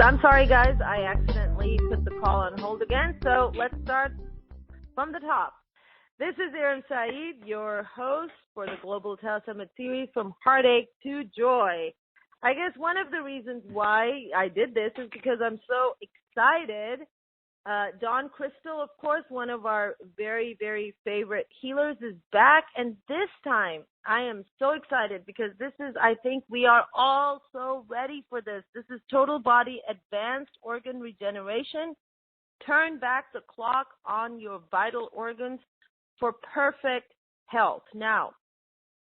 I'm sorry, guys. I accidentally put the call on hold again. So let's start from the top. This is Erin Saeed, your host for the Global Telesummit series From Heartache to Joy. I guess one of the reasons why I did this is because I'm so excited. Dawn Crystal, of course, one of our very, very favorite healers, is back. And this time, I am so excited because this is, I think we are all so ready for this. This is Total Body Advanced Organ Regeneration. Turn back the clock on your vital organs for perfect health. Now,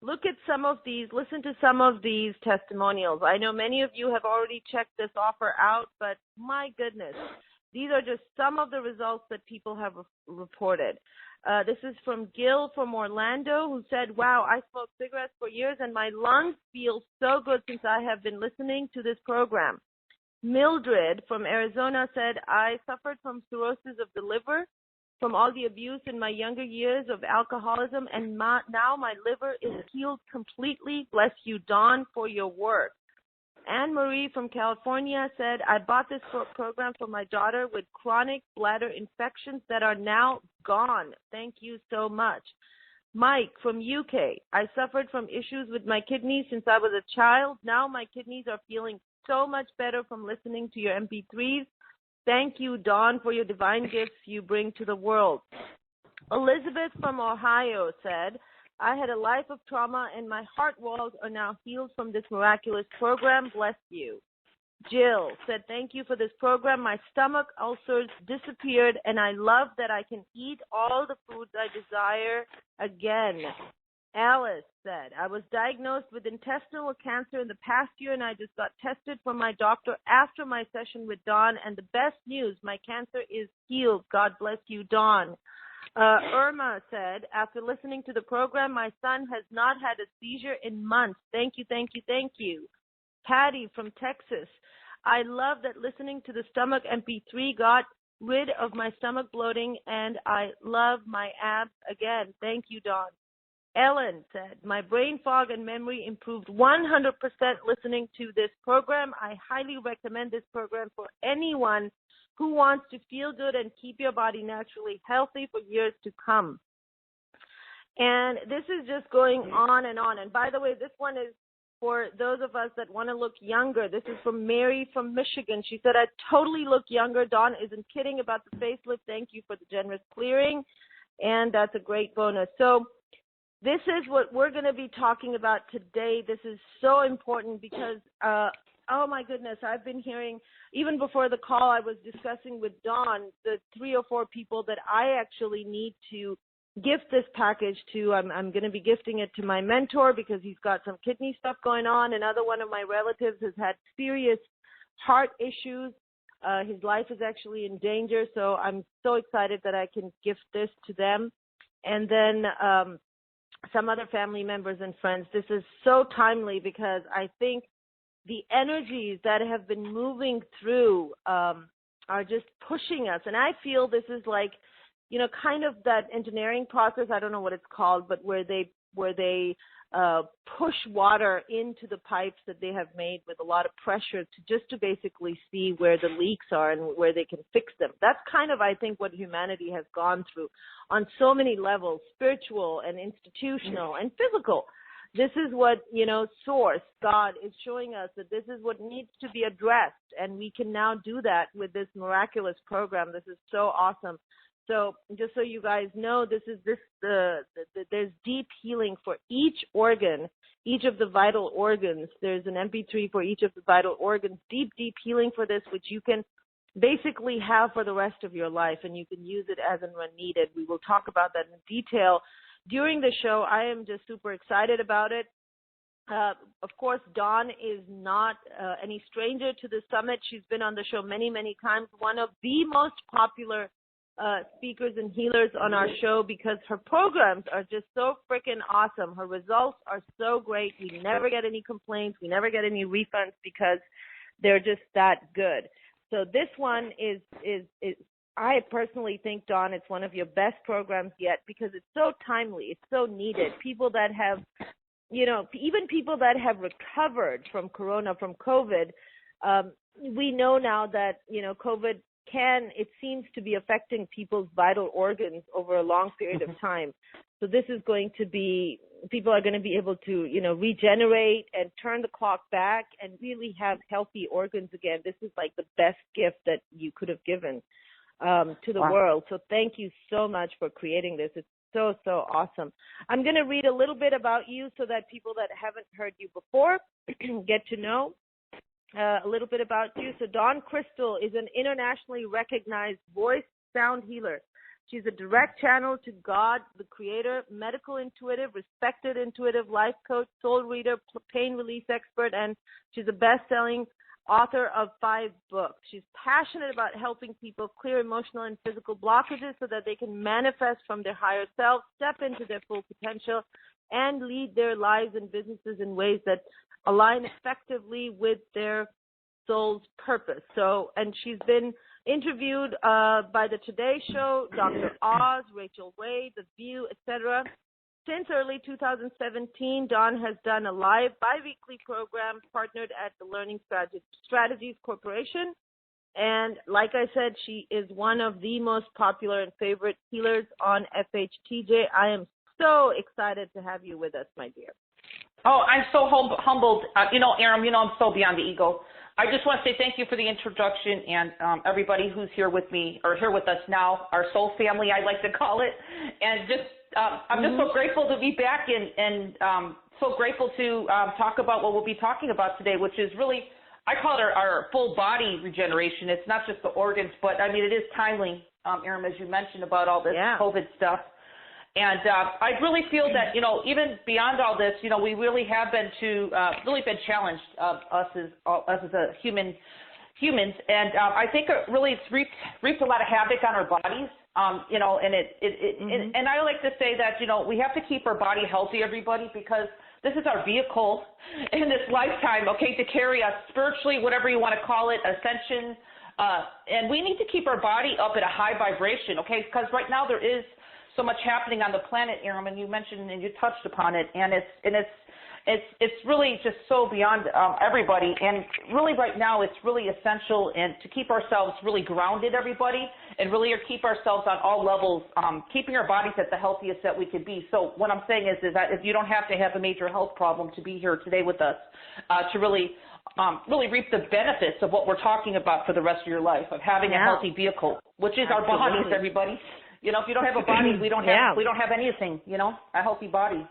look at some of these, listen to some of these testimonials. I know many of you have already checked this offer out, but my goodness. These are just some of the results that people have reported. This is from Gil from Orlando, who said, wow, I smoked cigarettes for years and my lungs feel so good since I have been listening to this program. Mildred from Arizona said, I suffered from cirrhosis of the liver from all the abuse in my younger years of alcoholism, and now my liver is healed completely. Bless you, Dawn, for your work. Anne-Marie from California said, I bought this program for my daughter with chronic bladder infections that are now gone. Thank you so much. Mike from UK, I suffered from issues with my kidneys since I was a child. Now my kidneys are feeling so much better from listening to your MP3s. Thank you, Dawn, for your divine gifts you bring to the world. Elizabeth from Ohio said, I had a life of trauma and my heart walls are now healed from this miraculous program. Bless you. Jill said, thank you for this program. My stomach ulcers disappeared and I love that I can eat all the foods I desire again. Alice said, I was diagnosed with intestinal cancer in the past year and I just got tested from my doctor after my session with Dawn, and the best news, my cancer is healed. God bless you, Dawn. Irma said, after listening to the program, my son has not had a seizure in months. Thank you, thank you, thank you. Patty from Texas, I love that listening to the stomach MP3 got rid of my stomach bloating and I love my abs again. Thank you, Dawn. Ellen said, my brain fog and memory improved 100% listening to this program. I highly recommend this program for anyone who wants to feel good and keep your body naturally healthy for years to come. And this is just going on and on. And by the way, this one is for those of us that want to look younger. This is from Mary from Michigan. She said, I totally look younger. Dawn isn't kidding about the facelift. Thank you for the generous clearing. And that's a great bonus. So this is what we're going to be talking about today. This is so important because oh, my goodness, I've been hearing, even before the call, I was discussing with Dawn the 3 or 4 people that I actually need to gift this package to. I'm going to be gifting it to my mentor because he's got some kidney stuff going on. Another one of my relatives has had serious heart issues. His life is actually in danger, so I'm so excited that I can gift this to them. And then some other family members and friends. This is so timely because I think the energies that have been moving through are just pushing us. And I feel this is like, you know, kind of that engineering process, I don't know what it's called, but where they push water into the pipes that they have made with a lot of pressure to basically see where the leaks are and where they can fix them. That's kind of, I think, what humanity has gone through on so many levels, spiritual and institutional and physical. This is what, you know, Source, God, is showing us that this is what needs to be addressed, and we can now do that with this miraculous program. This is so awesome. So just so you guys know, there's deep healing for each organ, each of the vital organs. There's an MP3 for each of the vital organs, deep healing for this, which you can basically have for the rest of your life, and you can use it as and when needed. We will talk about that in detail during the show. I am just super excited about it. Of course, Dawn is not any stranger to the summit. She's been on the show many, many times, one of the most popular speakers and healers on our show because her programs are just so freaking awesome. Her results are so great. We never get any complaints. We never get any refunds because they're just that good. So this one is I personally think, Dawn, it's one of your best programs yet because it's so timely. It's so needed. People that have, you know, even people that have recovered from corona, from COVID, we know now that, COVID it seems to be affecting people's vital organs over a long period of time. So this is going to be, people are going to be able to, regenerate and turn the clock back and really have healthy organs again. This is like the best gift that you could have given to the world. So thank you so much for creating this. It's so, so awesome. I'm going to read a little bit about you so that people that haven't heard you before get to know a little bit about you. So Dawn Crystal is an internationally recognized voice sound healer. She's a direct channel to God, the creator, medical intuitive, respected intuitive life coach, soul reader, pain release expert, and she's a best-selling author of 5 books. She's passionate about helping people clear emotional and physical blockages so that they can manifest from their higher self, step into their full potential, and lead their lives and businesses in ways that align effectively with their soul's purpose. So, and she's been interviewed by the Today Show, Dr. Oz, Rachel Wade, The View, etc. Since early 2017, Dawn has done a live bi-weekly program partnered at the Learning Strategies Corporation. And like I said, she is one of the most popular and favorite healers on FHTJ. I am so excited to have you with us, my dear. Oh, I'm so humbled. Aram, I'm so beyond the ego. I just want to say thank you for the introduction, and everybody who's here with me or here with us now, our soul family, I like to call it. And just I'm just so grateful to be back and so grateful to talk about what we'll be talking about today, which is really, I call it our full body regeneration. It's not just the organs, but I mean, it is timely, Aram, as you mentioned about all this COVID stuff. And I really feel that, even beyond all this, we really have been challenged, us as humans. And I think it really reaped a lot of havoc on our bodies, and I like to say that, we have to keep our body healthy, everybody, because this is our vehicle in this lifetime, okay, to carry us spiritually, whatever you want to call it, ascension. And we need to keep our body up at a high vibration, okay, because right now there is so much happening on the planet, Aram, and you mentioned and you touched upon it, and it's really just so beyond everybody. And really, right now, it's really essential and to keep ourselves really grounded, everybody, and really keep ourselves on all levels, keeping our bodies at the healthiest that we could be. So what I'm saying is that if you don't have to have a major health problem to be here today with us, to really reap the benefits of what we're talking about for the rest of your life, of having a healthy vehicle, which is our bodies, everybody. If you don't have a body, we don't have anything, a healthy body.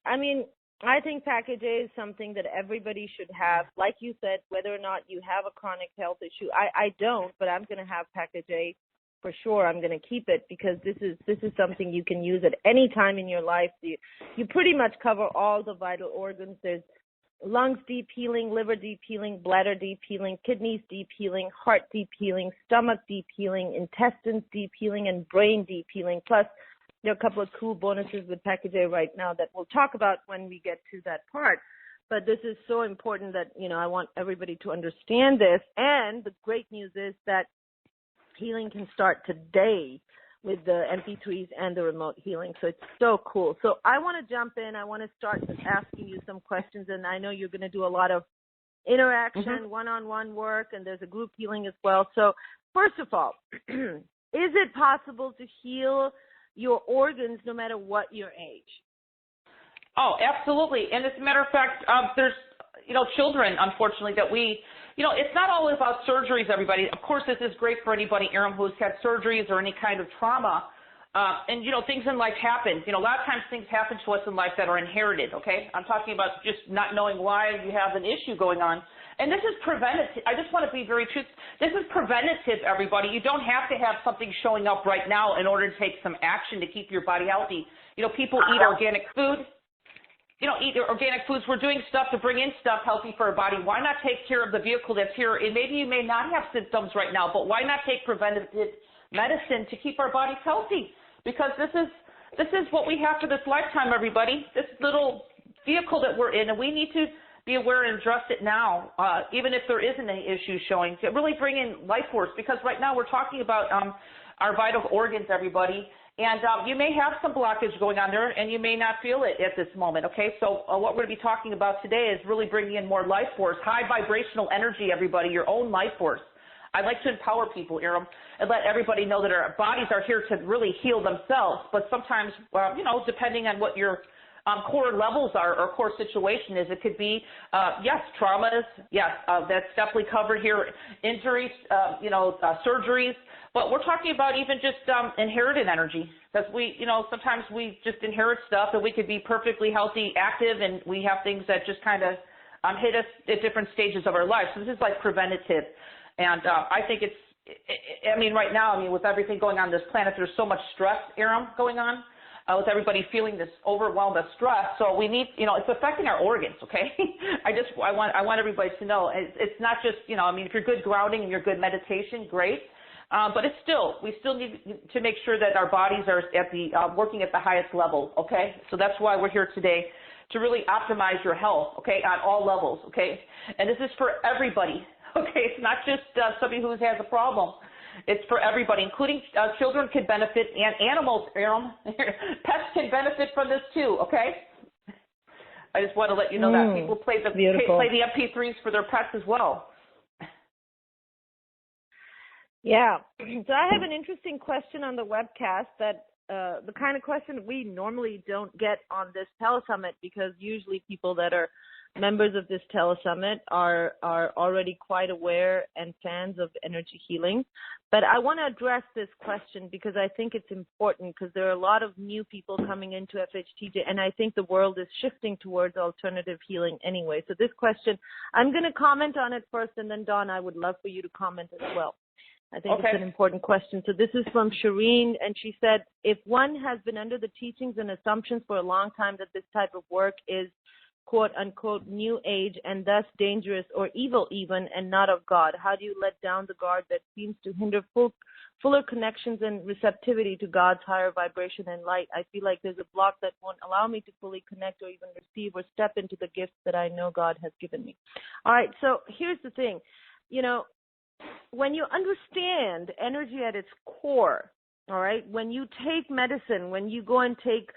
I mean, I think package A is something that everybody should have. Like you said, whether or not you have a chronic health issue, I don't, but I'm going to have package A for sure. I'm going to keep it because this is something you can use at any time in your life. You pretty much cover all the vital organs. There's lungs deep healing, liver deep healing, bladder deep healing, kidneys deep healing, heart deep healing, stomach deep healing, intestines deep healing, and brain deep healing. Plus, there are a couple of cool bonuses with Package A right now that we'll talk about when we get to that part. But this is so important that, I want everybody to understand this. And the great news is that healing can start today with the MP3s and the remote healing. So it's so cool. So I want to jump in. I want to start asking you some questions, and I know you're going to do a lot of interaction, one-on-one work, and there's a group healing as well. So first of all, is it possible to heal your organs no matter what your age? Oh, absolutely. And as a matter of fact, there's, children, unfortunately, that we, it's not all about surgeries, everybody. Of course, this is great for anybody, Aram, who's had surgeries or any kind of trauma. And, things in life happen. A lot of times things happen to us in life that are inherited, okay? I'm talking about just not knowing why you have an issue going on. And this is preventative. I just want to be very truthful. This is preventative, everybody. You don't have to have something showing up right now in order to take some action to keep your body healthy. People eat organic food. Eat organic foods. We're doing stuff to bring in stuff healthy for our body. Why not take care of the vehicle that's here? And maybe you may not have symptoms right now, but why not take preventative medicine to keep our bodies healthy? Because this is what we have for this lifetime, everybody. This little vehicle that we're in, and we need to be aware and address it now, even if there isn't any issues showing, to really bring in life force. Because right now we're talking about our vital organs, everybody. And you may have some blockage going on there, and you may not feel it at this moment, okay? So what we're going to be talking about today is really bringing in more life force, high vibrational energy, everybody, your own life force. I'd like to empower people, Aram, and let everybody know that our bodies are here to really heal themselves. But sometimes, you know, depending on what your core levels are or core situation is, it could be, yes, traumas, yes, that's definitely covered here, injuries, you know, surgeries. But we're talking about even just inherited energy, because we, you know, sometimes we just inherit stuff, and we could be perfectly healthy, active, and we have things that just kind of hit us at different stages of our life. So this is like preventative. And I think it's, I mean, right now, I mean, with everything going on this planet, there's so much stress, Aram, going on, with everybody feeling this overwhelmed of stress. So we need, you know, it's affecting our organs, okay? I want everybody to know, it's not just, you know, I mean, if you're good grounding and you're good meditation, great. But it's still, we still need to make sure that our bodies are at the, working at the highest level, okay? So that's why we're here today, to really optimize your health, okay, on all levels, okay? And this is for everybody, okay? It's not just somebody who has a problem. It's for everybody, including children can benefit, and animals, pets can benefit from this too, okay? I just want to let you know that people play the MP3s for their pets as well. Yeah. So I have an interesting question on the webcast that the kind of question we normally don't get on this telesummit, because usually people that are members of this telesummit are already quite aware and fans of energy healing. But I want to address this question because I think it's important, because there are a lot of new people coming into FHTJ, and I think the world is shifting towards alternative healing anyway. So this question, I'm going to comment on it first, and then Dawn, I would love for you to comment as well. I think it's an important question. So this is from Shireen, and she said, if one has been under the teachings and assumptions for a long time that this type of work is, quote unquote, new age and thus dangerous or evil even, and not of God, how do you let down the guard that seems to hinder fuller connections and receptivity to God's higher vibration and light? I feel like there's a block that won't allow me to fully connect or even receive or step into the gifts that I know God has given me. All right, so here's the thing. You know, when you understand energy at its core, all right, when you take medicine, when you go and take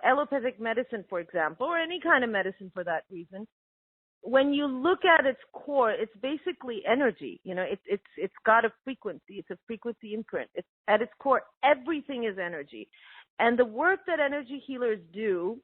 allopathic medicine, for example, or any kind of medicine for that reason, when you look at its core, it's basically energy. You know, it's got a frequency. It's a frequency imprint. It's at its core, everything is energy. And the work that energy healers do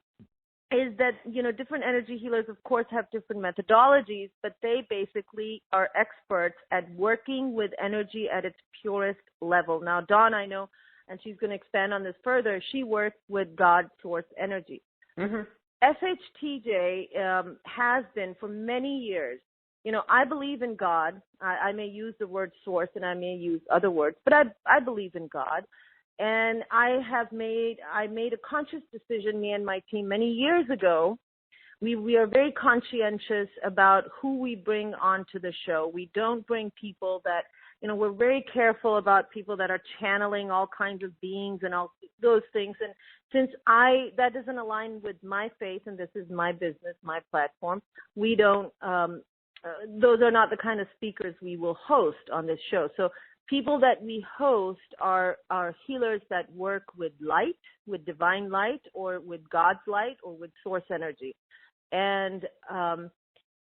is that, you know, different energy healers, of course, have different methodologies, but they basically are experts at working with energy at its purest level. Now, Dawn, I know, and she's going to expand on this further, she works with God source energy. Mm-hmm. FHTJ has been for many years, you know, I believe in God. I may use the word source and I may use other words, but I believe in God. And I made a conscious decision, me and my team, many years ago. We are very conscientious about who we bring onto the show. We don't bring people that, you know, we're very careful about people that are channeling all kinds of beings and all those things. And since that doesn't align with my faith, and this is my business, my platform, we don't, those are not the kind of speakers we will host on this show. So people that we host are healers that work with light, with divine light, or with God's light, or with source energy. And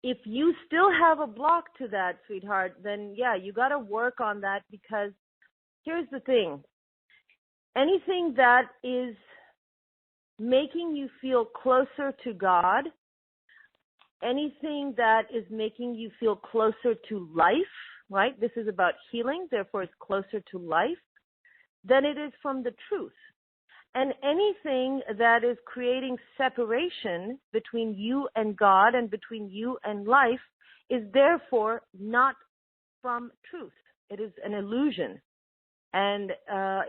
if you still have a block to that, sweetheart, then yeah, you got to work on that, because here's the thing. Anything that is making you feel closer to God, anything that is making you feel closer to life, right? This is about healing, therefore it's closer to life, then it is from the truth. And anything that is creating separation between you and God and between you and life is therefore not from truth. It is an illusion. And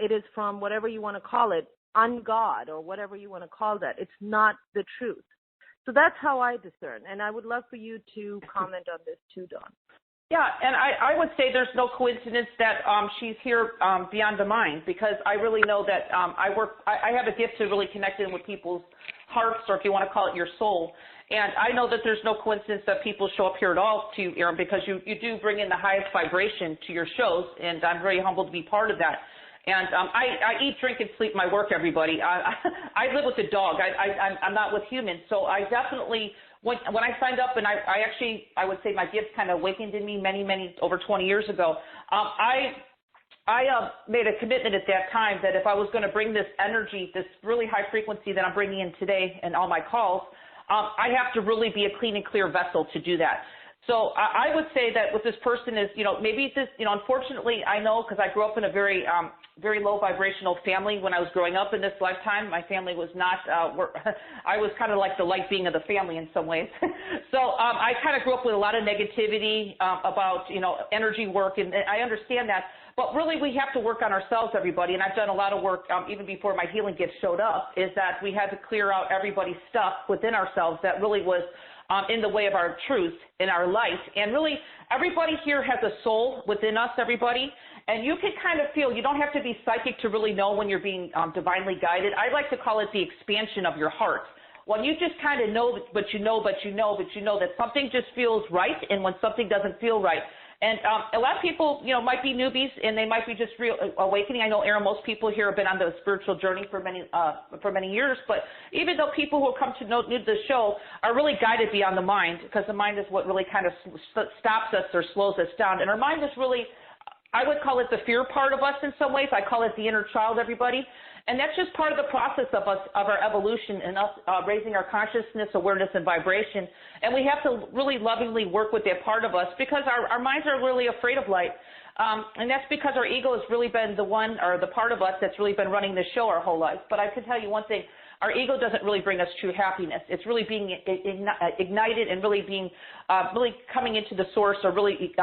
it is from whatever you want to call it, ungod, or whatever you want to call that. It's not the truth. So that's how I discern. And I would love for you to comment on this too, Dawn. Yeah, and I would say there's no coincidence that she's here beyond the mind, because I really know that I have a gift to really connect in with people's hearts, or if you want to call it your soul. And I know that there's no coincidence that people show up here at all to Aram, because you do bring in the highest vibration to your shows, and I'm very humbled to be part of that. And I eat, drink, and sleep my work, everybody. I live with a dog. I'm not with humans. So I definitely, when I signed up, and I would say my gifts kind of awakened in me many, over 20 years ago. I made a commitment at that time that if I was going to bring this energy, this really high frequency that I'm bringing in today and all my calls, I have to really be a clean and clear vessel to do that. So I would say that with this person is, maybe this, unfortunately, I know because I grew up in a very low vibrational family when I was growing up in this lifetime. My family was not, I was kind of like the light being of the family in some ways. So I kind of grew up with a lot of negativity about, energy work, and I understand that. But really, we have to work on ourselves, everybody, and I've done a lot of work even before my healing gifts showed up, is that we had to clear out everybody's stuff within ourselves that really was in the way of our truth in our light. And really, everybody here has a soul within us, everybody, and you can kind of feel, you don't have to be psychic to really know when you're being divinely guided. I like to call it the expansion of your heart. When you just kind of know, but you know that something just feels right, and when something doesn't feel right. And a lot of people, might be newbies, and they might be just real awakening. I know, Aaron, most people here have been on the spiritual journey for many years. But even though people who come to know the show are really guided beyond the mind, because the mind is what really kind of stops us or slows us down. And our mind is really, I would call it the fear part of us in some ways. I call it the inner child, everybody. And that's just part of the process of us, of our evolution and us raising our consciousness, awareness, and vibration. And we have to really lovingly work with that part of us because our minds are really afraid of light. And that's because our ego has really been the one, or the part of us that's really been running the show our whole life. But I can tell you one thing, our ego doesn't really bring us true happiness. It's really being ignited and really being, really coming into the source, or really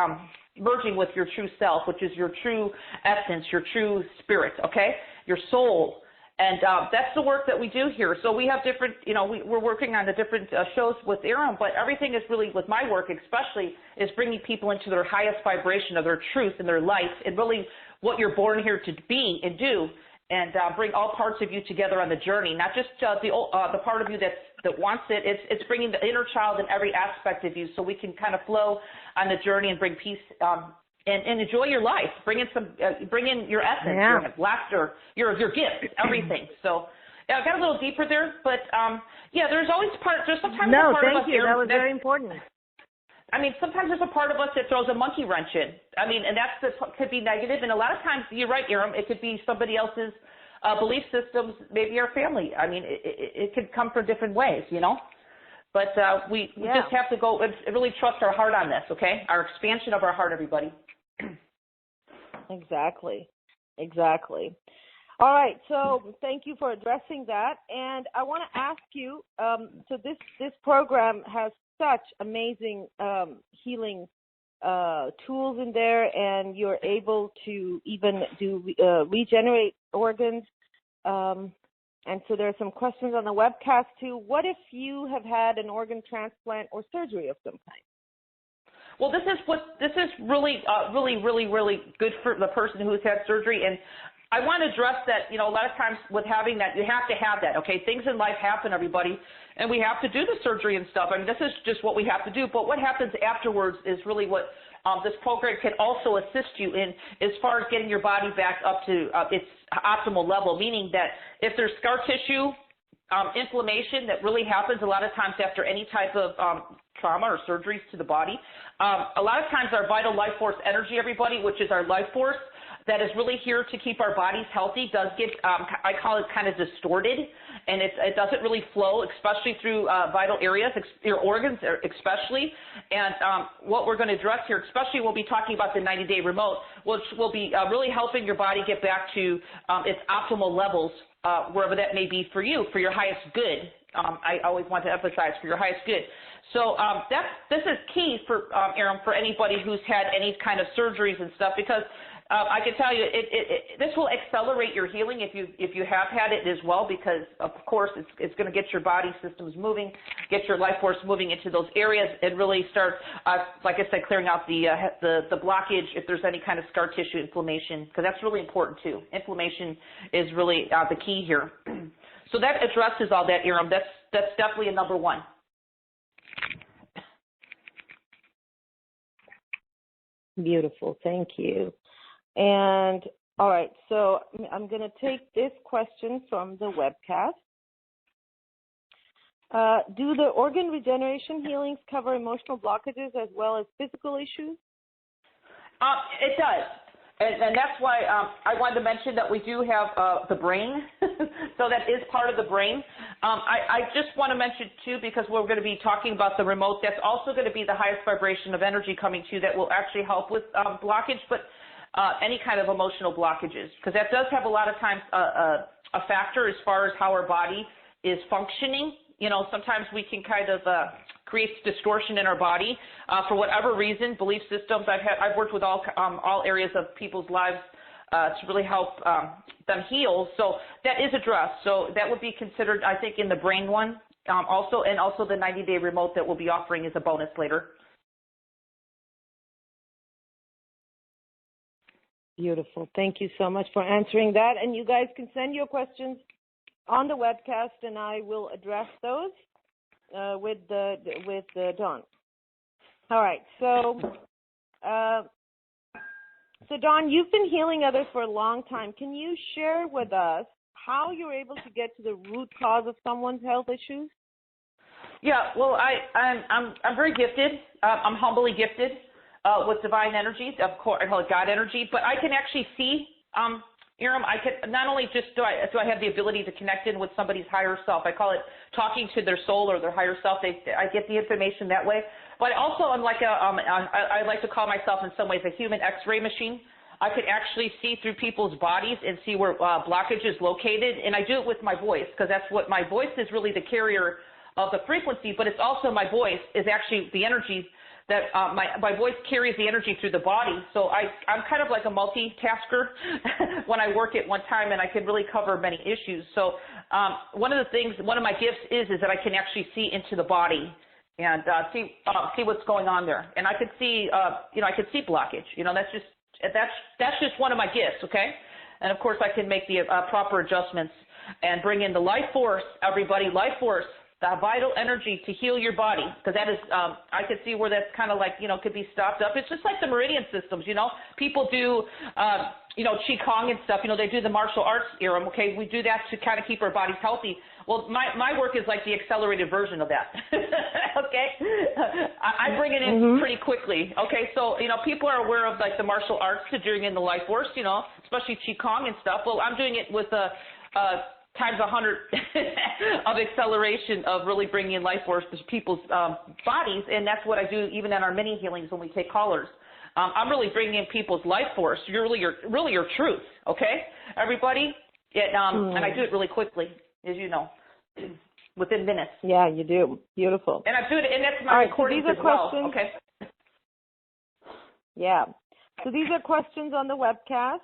merging with your true self, which is your true essence, your true spirit, okay? Your soul. And that's the work that we do here. So we have different, we're working on the different shows with Aaron, but everything is really, with my work especially, is bringing people into their highest vibration of their truth and their life, and really what you're born here to be and do, and bring all parts of you together on the journey, not just the part of you that wants it. It's bringing the inner child in every aspect of you, so we can kind of flow on the journey and bring peace and enjoy your life. Bring in your essence, your laughter, your gifts, everything. So I got a little deeper there, but there's sometimes a part of us. No, thank you. That was very important. I mean, sometimes there's a part of us that throws a monkey wrench in. I mean, and could be negative, and a lot of times, you're right, Aaron, it could be somebody else's belief systems, maybe our family. I mean, it could come from different ways, But we just have to go and really trust our heart on this, okay? Our expansion of our heart, everybody. Exactly. All right, so thank you for addressing that. And I want to ask you, so this program has such amazing healing tools in there, and you're able to even do regenerate organs. And so there are some questions on the webcast too. What if you have had an organ transplant or surgery of some kind? Well, this is really good for the person who's had surgery, and I want to address that. A lot of times with having that, you have to have that. Okay, things in life happen, everybody, and we have to do the surgery and stuff. I mean, this is just what we have to do. But what happens afterwards is really what this program can also assist you in, as far as getting your body back up to its optimal level. Meaning that if there's scar tissue, inflammation that really happens a lot of times after any type of trauma or surgeries to the body. A lot of times our vital life force energy, everybody, which is our life force that is really here to keep our bodies healthy, does get, I call it kind of distorted, and it doesn't really flow, especially through vital areas, your organs especially. And what we're going to address here, especially we'll be talking about the 90-day remote, which will be really helping your body get back to its optimal levels, wherever that may be for you, for your highest good. I always want to emphasize, for your highest good. So this is key for Aaron, for anybody who's had any kind of surgeries and stuff, because I can tell you this will accelerate your healing if you have had it as well, because of course it's going to get your body systems moving, get your life force moving into those areas, and really start, like I said, clearing out the blockage if there's any kind of scar tissue inflammation, because that's really important too. Inflammation is really the key here. So that addresses all that, Aaron. That's definitely a number one. Beautiful, thank you. And All right, so I'm going to take this question from the webcast. Do the organ regeneration healings cover emotional blockages as well as physical issues? It does. And that's why I wanted to mention that we do have the brain. So that is part of the brain. I just want to mention, too, because we're going to be talking about the remote, that's also going to be the highest vibration of energy coming to you that will actually help with blockage, but any kind of emotional blockages. Because that does have a lot of times a factor as far as how our body is functioning. You know, sometimes we can kind of create distortion in our body for whatever reason, belief systems. I've worked with all areas of people's lives to really help them heal. So that is addressed. So that would be considered, I think, in the brain one also, and also the 90-day remote that we'll be offering as a bonus later. Beautiful. Thank you so much for answering that. And you guys can send your questions on the webcast, and I will address those with Dawn. All right. So Dawn, you've been healing others for a long time. Can you share with us how you're able to get to the root cause of someone's health issues? Yeah. Well, I'm very gifted. I'm humbly gifted with divine energies, of course, I call it God energy, but I can actually see. Iram, I can not only just do I have the ability to connect in with somebody's higher self. I call it talking to their soul or their higher self. I get the information that way. But also, I'm like I like to call myself in some ways a human X-ray machine. I could actually see through people's bodies and see where blockage is located, and I do it with my voice because that's what my voice is really the carrier of the frequency. But it's also my voice is actually the energy that my voice carries the energy through the body. So I'm kind of like a multitasker when I work at one time, and I can really cover many issues. So one of my gifts is that I can actually see into the body and see what's going on there. And I could see, I could see blockage. That's just one of my gifts, okay? And of course, I can make the proper adjustments and bring in the life force, everybody, life force, the vital energy to heal your body, because that is, I could see where that's kind of like, could be stopped up. It's just like the meridian systems, People do, Qigong and stuff, they do the martial arts era, okay? We do that to kind of keep our bodies healthy. Well, my work is like the accelerated version of that, okay? I bring it in pretty quickly, okay? So, people are aware of like the martial arts to bring in the life force, especially Qigong and stuff. Well, I'm doing it with times 100 of acceleration of really bringing in life force to people's bodies, and that's what I do even in our mini healings when we take callers. I'm really bringing in people's life force, really your truth, okay, everybody? And I do it really quickly, as you know, within minutes. Yeah, you do. Beautiful. And I do it, and that's my recordings as well, okay? Yeah. So these are questions on the webcast.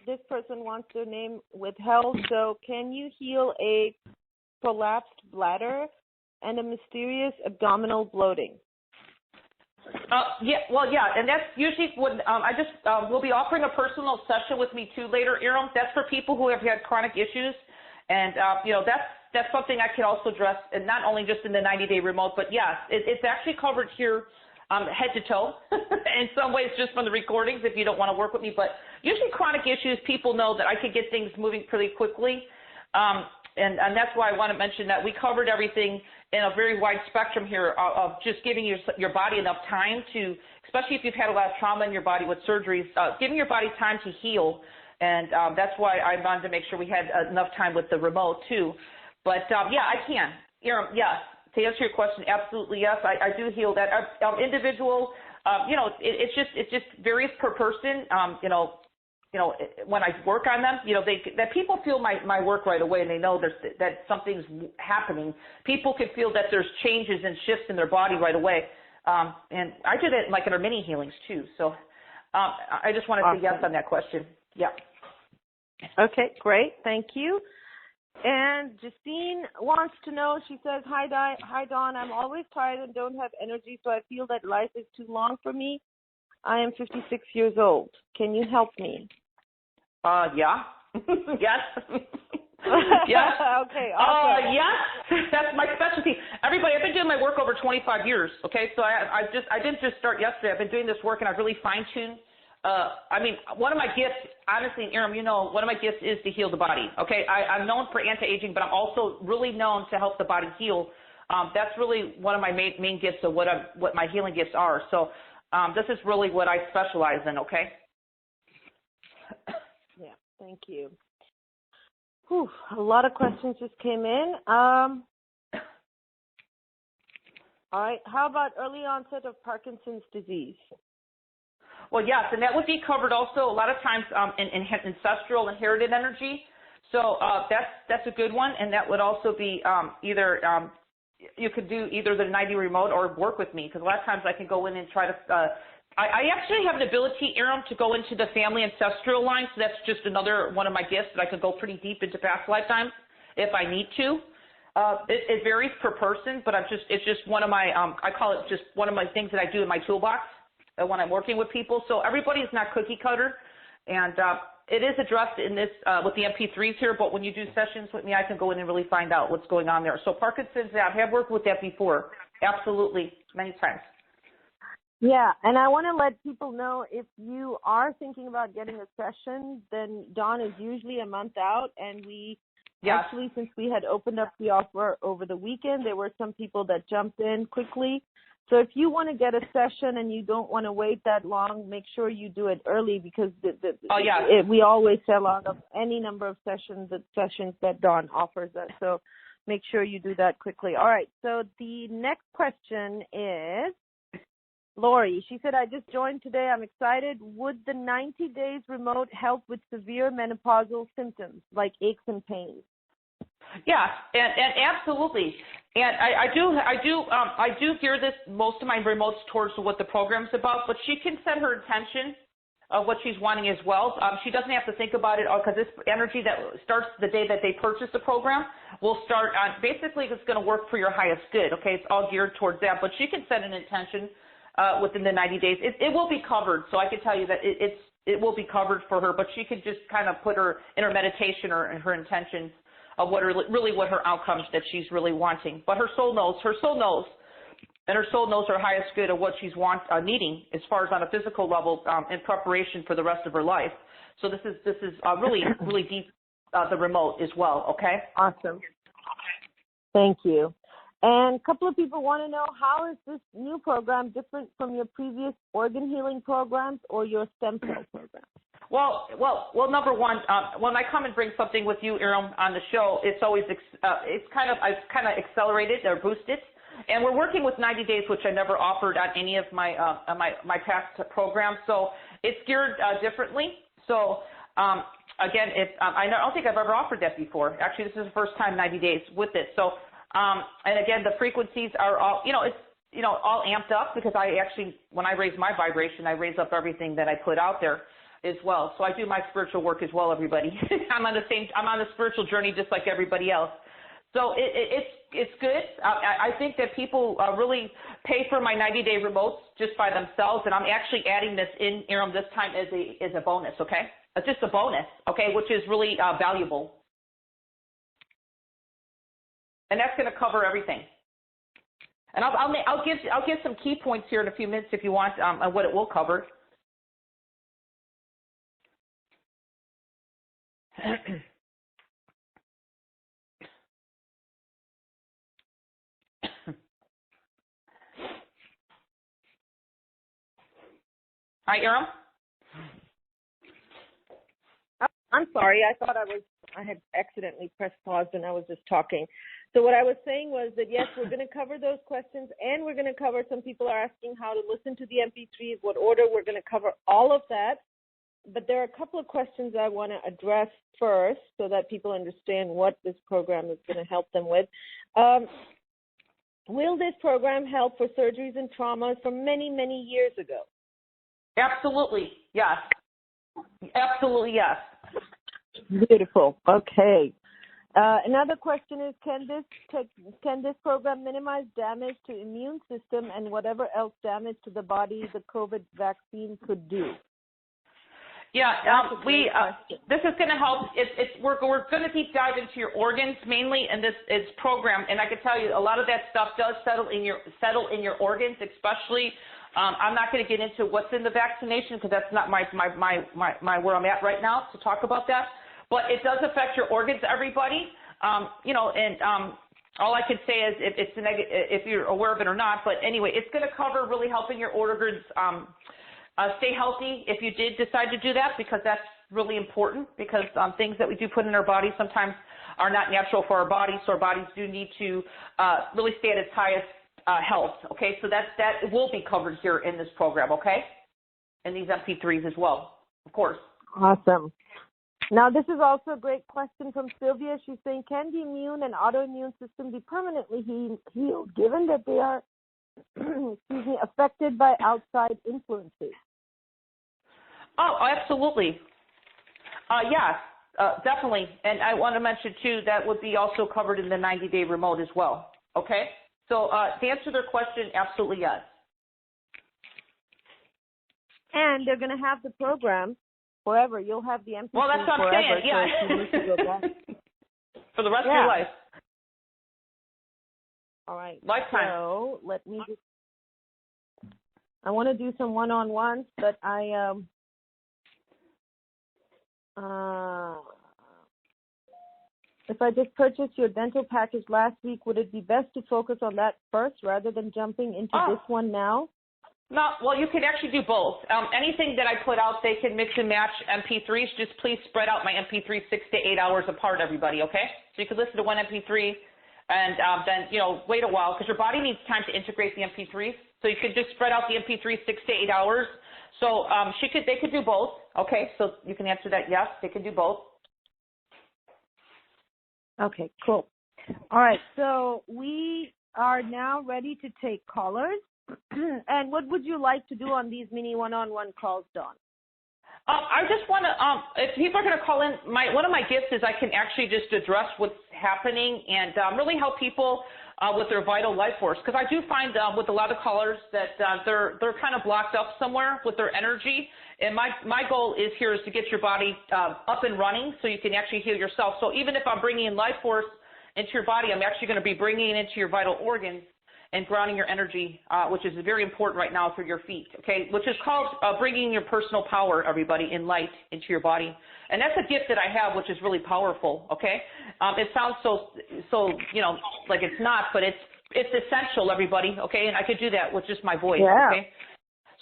This person wants their name withheld. So can you heal a prolapsed bladder and a mysterious abdominal bloating? Yeah, and that's usually when we'll be offering a personal session with me too later, Iram. That's for people who have had chronic issues, and that's something I can also address, and not only just in the 90-day remote, but yes, it's actually covered here. Head to toe, in some ways just from the recordings if you don't want to work with me. But usually chronic issues, people know that I can get things moving pretty quickly. And that's why I want to mention that we covered everything in a very wide spectrum here of just giving your body enough time to, especially if you've had a lot of trauma in your body with surgeries, giving your body time to heal. And that's why I wanted to make sure we had enough time with the remote too. But yeah, I can. Yes. To answer your question, absolutely yes. I do heal that. Individual, it just varies per person. When I work on them, that people feel my work right away, and they know that something's happening. People can feel that there's changes and shifts in their body right away. And I do that like in our mini healings too. So I just want to say yes on that question. Yeah. Okay, great. Thank you. And Justine wants to know, she says, Hi, Dawn, I'm always tired and don't have energy, so I feel that life is too long for me. I am 56 years old. Can you help me? Yeah. Yes. Yes. Okay, awesome. Yes. That's my specialty. Everybody, I've been doing my work over 25 years, okay? So I didn't just start yesterday. I've been doing this work, and I've really fine-tuned I mean, one of my gifts, honestly, and Aram, you know, one of my gifts is to heal the body. Okay, I'm known for anti-aging, but I'm also really known to help the body heal. That's really one of my main gifts of what my healing gifts are. So this is really what I specialize in. Okay. Yeah. Thank you. Whew, a lot of questions just came in. All right. How about early onset of Parkinson's disease? Well, yes, and that would be covered also a lot of times in ancestral inherited energy. So that's a good one, and that would also be either you could do either the 90 remote or work with me, because a lot of times I can go in and try to. I actually have an ability, Aram, to go into the family ancestral line. So that's just another one of my gifts that I could go pretty deep into past lifetimes if I need to. It varies per person, but it's just one of my, I call it just one of my things that I do in my toolbox when I'm working with people. So everybody is not cookie cutter, and it is addressed in this with the MP3s here, but when you do sessions with me, I can go in and really find out what's going on there. So Parkinson's, I have worked with that before, absolutely, many times. Yeah, and I want to let people know, if you are thinking about getting a session, then Dawn is usually a month out, and actually, since we had opened up the offer over the weekend, there were some people that jumped in quickly. So if you want to get a session and you don't want to wait that long, make sure you do it early, because we always sell out of any number of sessions that Dawn offers us. So make sure you do that quickly. All right, so the next question is Lori. She said, I just joined today. I'm excited. Would the 90 days remote help with severe menopausal symptoms like aches and pains? Yeah, and absolutely. And I do gear this, most of my remotes towards what the program's about, but she can set her intention of what she's wanting as well. She doesn't have to think about it, because this energy that starts the day that they purchase the program will start on, basically it's going to work for your highest good, okay? It's all geared towards that, but she can set an intention within the 90 days. It will be covered, so I can tell you that it will be covered for her, but she can just kind of put her in her meditation or in her intentions of what her outcomes that she's really wanting. But her soul knows, and her soul knows her highest good of what she's needing as far as on a physical level in preparation for the rest of her life. So this is really, really deep, the remote as well, okay? Awesome. Thank you. And a couple of people want to know, how is this new program different from your previous organ healing programs or your stem cell program? Well, number one, when I come and bring something with you, Aram, on the show, it's always I've kind of accelerated or boosted, and we're working with 90 days, which I never offered on any of my my past programs. So it's geared differently. So again, I don't think I've ever offered that before. Actually, this is the first time 90 days with it. So and again, the frequencies are all all amped up, because I actually, when I raise my vibration, I raise up everything that I put out there as well. So I do my spiritual work as well, everybody. I'm on the spiritual journey just like everybody else. So it's good. I think that people really pay for my 90-day remotes just by themselves, and I'm actually adding this in, Aram, this time as a bonus, okay? It's just a bonus, okay, which is really valuable. And that's going to cover everything. And I'll give some key points here in a few minutes if you want on what it will cover. Hi, Aram. I'm sorry. I thought I had accidentally pressed pause and I was just talking. So what I was saying was that, yes, we're going to cover those questions, and we're going to cover, some people are asking how to listen to the MP3s, what order. We're going to cover all of that. But there are a couple of questions I want to address first so that people understand what this program is going to help them with. Will this program help for surgeries and traumas from many, many years ago? Absolutely, yes. Absolutely, yes. Beautiful. Okay. Another question is, can this program minimize damage to immune system and whatever else damage to the body the COVID vaccine could do? Yeah, this is going to help. We're going to deep dive into your organs mainly in this program, and I can tell you a lot of that stuff does settle in your organs, especially I'm not going to get into what's in the vaccination because that's not my where I'm at right now to talk about that. But it does affect your organs, everybody. You know, and all I can say is if you're aware of it or not. But anyway, it's going to cover really helping your organs stay healthy if you did decide to do that, because that's really important, because things that we do put in our body sometimes are not natural for our bodies, so our bodies do need to really stay at its highest health, okay? So that will be covered here in this program, okay? And these MP3s as well, of course. Awesome. Now, this is also a great question from Sylvia. She's saying, can the immune and autoimmune system be permanently healed, given that they are affected by outside influences? Oh, absolutely. Yes, definitely. And I want to mention, too, that would be also covered in the 90-day remote as well, okay? So to answer their question, absolutely yes. And they're going to have the program forever. You'll have the MP3 well, that's what I'm forever. saying, yeah. So you need to go back. For the rest of your life. All right. Lifetime. So let me just, I want to do some one-on-ones, but if I just purchased your dental package last week, would it be best to focus on that first rather than jumping into this one now? No, well, you can actually do both. Anything that I put out, they can mix and match MP3s. Just please spread out my MP3 6 to 8 hours apart, everybody, okay? So you can listen to one MP3 and then, you know, wait a while, because your body needs time to integrate the MP3s. So you could just spread out the MP3 6 to 8 hours. So they could do both, okay? So you can answer that yes, they can do both. Okay, cool. All right, so we are now ready to take callers. And what would you like to do on these mini one-on-one calls, Dawn? I just want to, if people are going to call in, one of my gifts is I can actually just address what's happening and really help people with their vital life force. Because I do find with a lot of callers that they're kind of blocked up somewhere with their energy. And my goal is here is to get your body up and running so you can actually heal yourself. So even if I'm bringing in life force into your body, I'm actually going to be bringing it into your vital organs and grounding your energy, which is very important right now for your feet, okay, which is called bringing your personal power, everybody, in light into your body. And that's a gift that I have, which is really powerful, okay? It sounds so you know, like it's not, but it's essential, everybody, okay? And I could do that with just my voice, okay?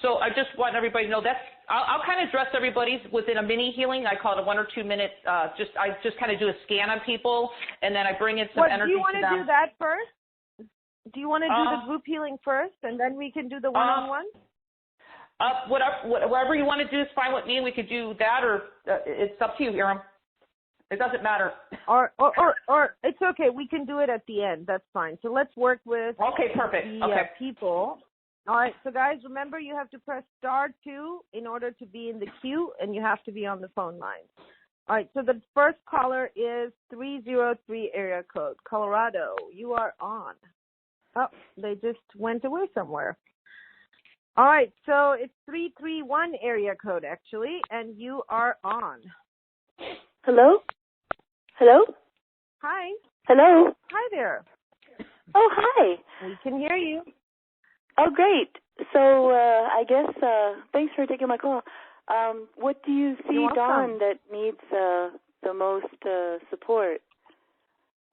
So I just want everybody to know that's, I'll kind of address everybody's within a mini healing. I call it a 1 or 2 minute, I just kind of do a scan on people, and then I bring in some energy to them. Do you want to do that first? Do you want to do the group healing first, and then we can do the one-on-one? Whatever you want to do is fine with me. We could do that, or it's up to you, Hiram. It doesn't matter. Or it's okay. We can do it at the end. That's fine. So let's work with the people. All right. So guys, remember you have to press *2 in order to be in the queue, and you have to be on the phone line. All right. So the first caller is 303 area code, Colorado. You are on. Oh, they just went away somewhere. All right, so it's 331 area code, actually, and you are on. Hello? Hello? Hi. Hello? Hi there. Oh, hi. We can hear you. Oh, great. So I guess thanks for taking my call. What do you see, Dawn, that needs the most support?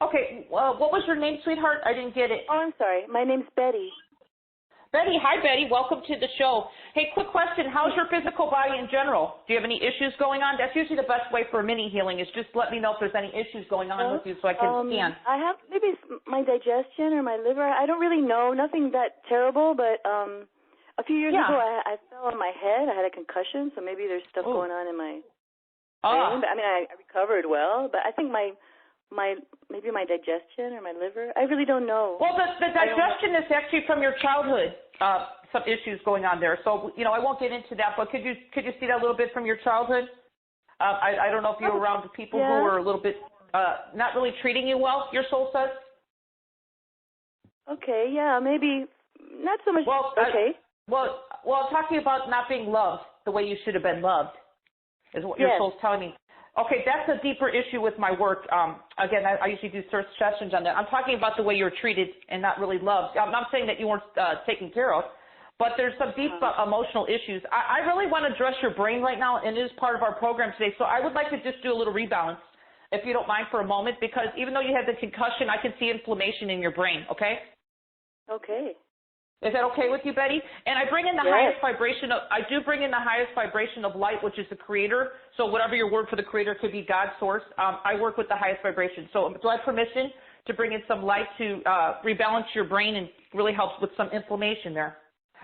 Okay, what was your name, sweetheart? I didn't get it. Oh, I'm sorry. My name's Betty. Betty, hi, Betty. Welcome to the show. Hey, quick question. How's your physical body in general? Do you have any issues going on? That's usually the best way for a mini healing is just let me know if there's any issues going on with you so I can scan. I have maybe my digestion or my liver. I don't really know. Nothing that terrible, but a few years ago I fell on my head. I had a concussion, so maybe there's stuff going on in my brain. But, I mean, I recovered well, but I think maybe my digestion or my liver. I really don't know. Well, the digestion is actually from your childhood. Some issues going on there. So, you know, I won't get into that, but could you see that a little bit from your childhood? I don't know if you were around people who were a little bit not really treating you well, your soul says? Okay, yeah, maybe not so much. Well, I'm talking about not being loved the way you should have been loved is what your soul's telling me. Okay, that's a deeper issue with my work. Again, I usually do search sessions on that. I'm talking about the way you're treated and not really loved. I'm not saying that you weren't taken care of, but there's some deep emotional issues. I really want to address your brain right now, and it is part of our program today. So I would like to just do a little rebalance, if you don't mind, for a moment, because even though you had the concussion, I can see inflammation in your brain, okay? Okay. Is that okay with you, Betty? And I bring in the highest vibration I do bring in the highest vibration of light, which is the Creator. So whatever your word for the Creator could be, God, Source. I work with the highest vibration. So do I have permission to bring in some light to rebalance your brain and really helps with some inflammation there?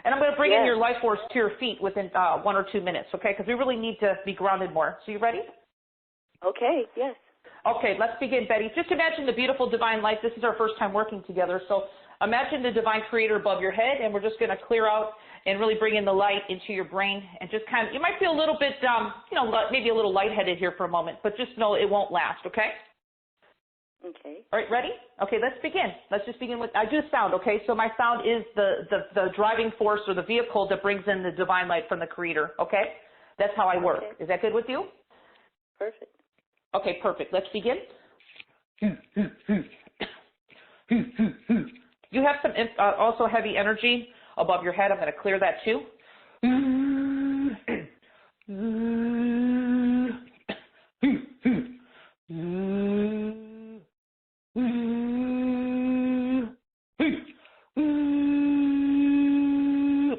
And I'm going to bring in your life force to your feet within 1 or 2 minutes, okay? Because we really need to be grounded more. So you ready? Okay, yes. Okay, let's begin, Betty. Just imagine the beautiful divine light. This is our first time working together. So imagine the divine Creator above your head, and we're just going to clear out and really bring in the light into your brain. And just kind of, you might feel a little bit, maybe a little lightheaded here for a moment, but just know it won't last, okay? Okay. All right, ready? Okay, let's begin. Let's just begin with, I do sound, okay? So my sound is the driving force or the vehicle that brings in the divine light from the Creator, okay? That's how I work. Okay. Is that good with you? Perfect. Okay, perfect. Let's begin. You have some also heavy energy above your head. I'm going to clear that too.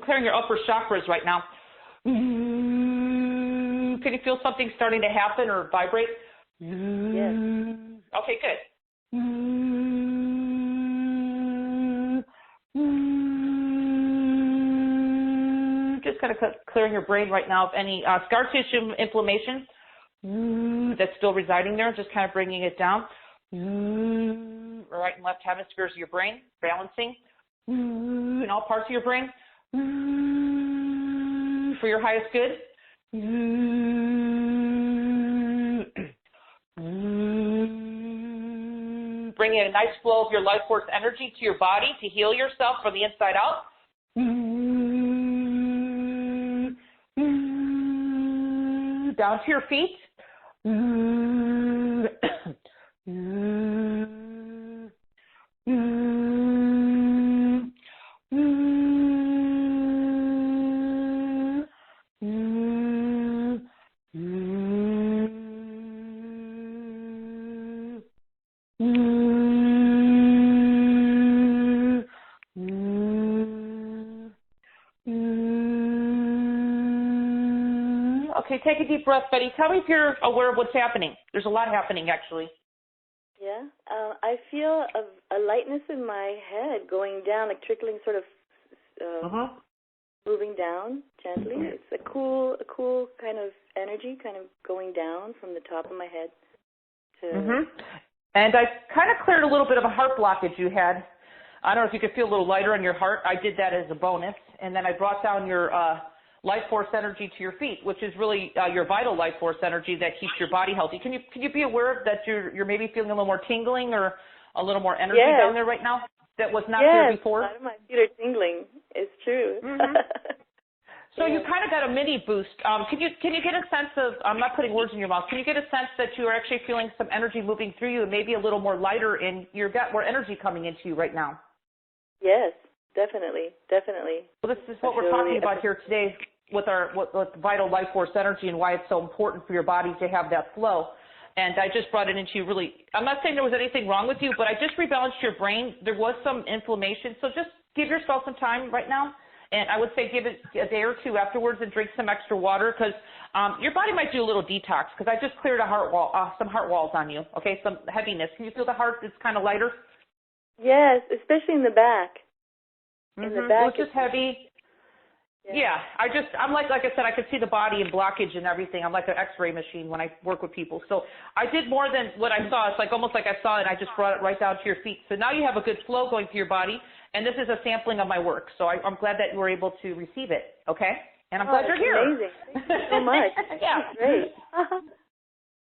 Clearing your upper chakras right now. Can you feel something starting to happen or vibrate? Yes. Okay, good. Just kind of clearing your brain right now of any scar tissue inflammation that's still residing there, just kind of bringing it down. Right and left hemispheres of your brain, balancing in all parts of your brain for your highest good. Bring in a nice flow of your life force energy to your body to heal yourself from the inside out. Down to your feet. Okay, take a deep breath, Betty. Tell me if you're aware of what's happening. There's a lot happening, actually. Yeah. I feel a lightness in my head going down, like trickling, sort of moving down gently. It's a cool kind of energy, kind of going down from the top of my head to. And I kind of cleared a little bit of a heart blockage you had. I don't know if you could feel a little lighter on your heart. I did that as a bonus. And then I brought down your life force energy to your feet, which is really your vital life force energy that keeps your body healthy. Can you be aware that you're maybe feeling a little more tingling or a little more energy down there right now that was not there before? Yes, a lot of my feet are tingling. It's true. So you kind of got a mini boost. Can you get a sense of, I'm not putting words in your mouth, can you get a sense that you are actually feeling some energy moving through you and maybe a little more lighter and you've got more energy coming into you right now? Yes, definitely. Well, this is what we're talking about here today with vital life force energy and why it's so important for your body to have that flow. And I just brought it into you really, I'm not saying there was anything wrong with you, but I just rebalanced your brain. There was some inflammation. So just give yourself some time right now. And I would say give it a day or two afterwards and drink some extra water because your body might do a little detox because I just cleared some heart walls on you, okay, some heaviness. Can you feel the heart that's kind of lighter? Yes, especially in the back. In the back. It was just heavy. Yeah, I'm like I said, I could see the body and blockage and everything. I'm like an X-ray machine when I work with people. So I did more than what I saw. It's like almost like I saw it and I just brought it right down to your feet. So now you have a good flow going through your body, and this is a sampling of my work. So I'm glad that you were able to receive it, okay? And I'm glad you're here. Amazing. Thank you so much. Yeah. That's great.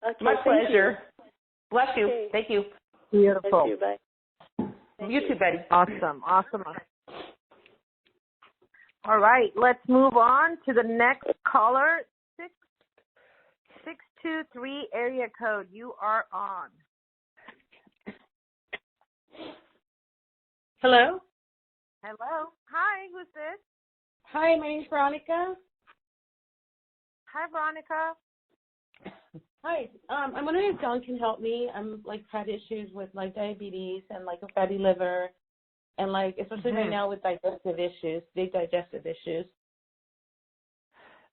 Okay, my pleasure. Bless you. Okay. Thank you. Beautiful. Thank you. Bye. You too, Betty. Awesome. All right, let's move on to the next caller. 623 area code. You are on. Hello? Hello. Hi, who's this? Hi, my name's Veronica. Hi, Veronica. Hi. I'm wondering if John can help me. I'm had issues with diabetes and a fatty liver, and especially right now with big digestive issues.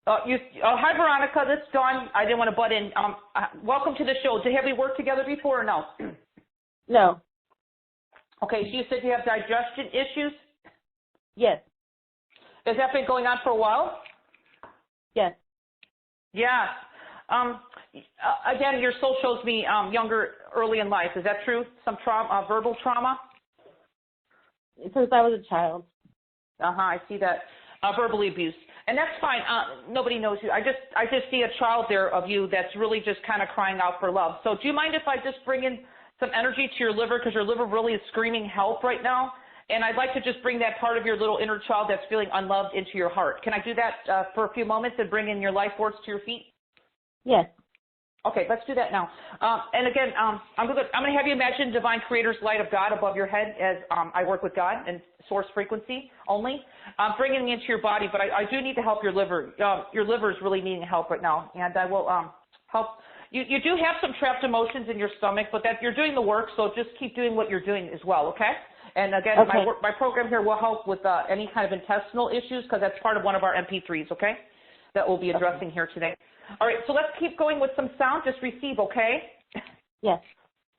Hi, Veronica. This is Dawn. I didn't want to butt in. Welcome to the show. Have we worked together before or no? No. Okay, so you said you have digestion issues? Yes. Has that been going on for a while? Yes. Yeah. Again, your soul shows me younger, early in life. Is that true? Some trauma, verbal trauma? Since I was a child. I see that. Verbally abused. And that's fine. Nobody knows you. I just see a child there of you that's really just kind of crying out for love. So do you mind if I just bring in some energy to your liver, because your liver really is screaming help right now? And I'd like to just bring that part of your little inner child that's feeling unloved into your heart. Can I do that for a few moments and bring in your life force to your feet? Yes. Okay, let's do that now. And again, I'm going to have you imagine divine creator's light of God above your head as I work with God and source frequency only. I'm bringing it into your body, but I do need to help your liver. Your liver is really needing help right now, and I will help. You do have some trapped emotions in your stomach, but that you're doing the work, so just keep doing what you're doing as well, okay? And again, okay. my program here will help with any kind of intestinal issues, because that's part of one of our MP3s, okay, that we'll be addressing here today. All right, so let's keep going with some sound. Just receive, okay? Yes.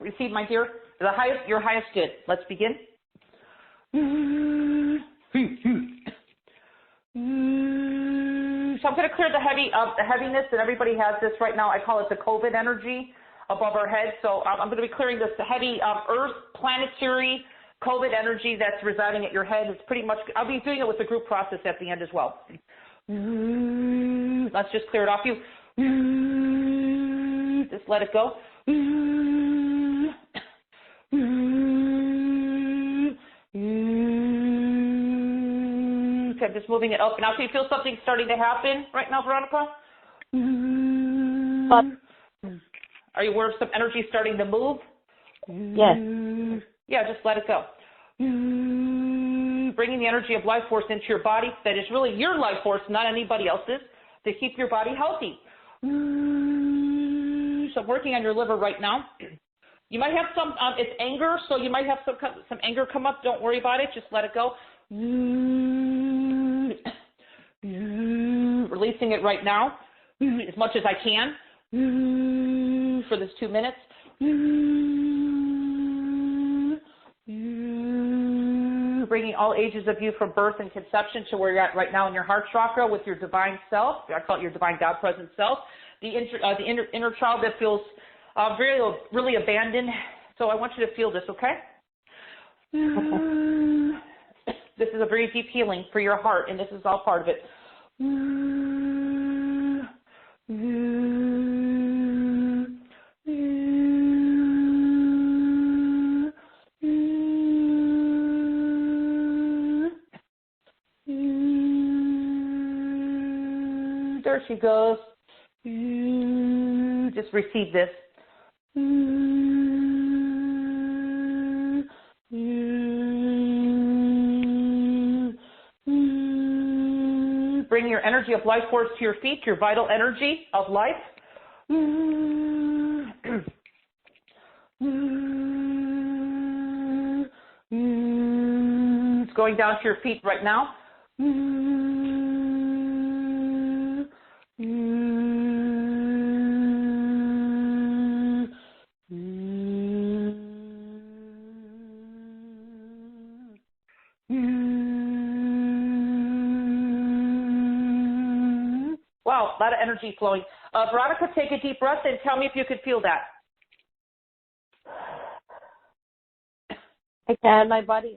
Receive, my dear. Your highest good. Let's begin. So I'm going to clear the heaviness, and everybody has this right now. I call it the COVID energy above our head. So I'm going to be clearing this heavy Earth planetary COVID energy that's residing at your head. It's pretty much, I'll be doing it with the group process at the end as well. Let's just clear it off you. Just let it go. Okay, I'm just moving it up. Now, do you feel something starting to happen right now, Veronica? Are you aware of some energy starting to move? Yes. Yeah, just let it go. Bringing the energy of life force into your body that is really your life force, not anybody else's, to keep your body healthy. So I'm working on your liver right now. You might have some, it's anger, so you might have some anger come up. Don't worry about it. Just let it go. Releasing it right now as much as I can for this 2 minutes. Bringing all ages of you from birth and conception to where you're at right now in your heart chakra with your divine self. I call it your divine God present self. The inner child that feels really abandoned. So I want you to feel this, okay? This is a very deep healing for your heart, and this is all part of it. There she goes. Just receive this. Bring your energy of life force to your feet, your vital energy of life. It's going down to your feet right now. Wow, a lot of energy flowing. Veronica, take a deep breath and tell me if you could feel that. I can. My body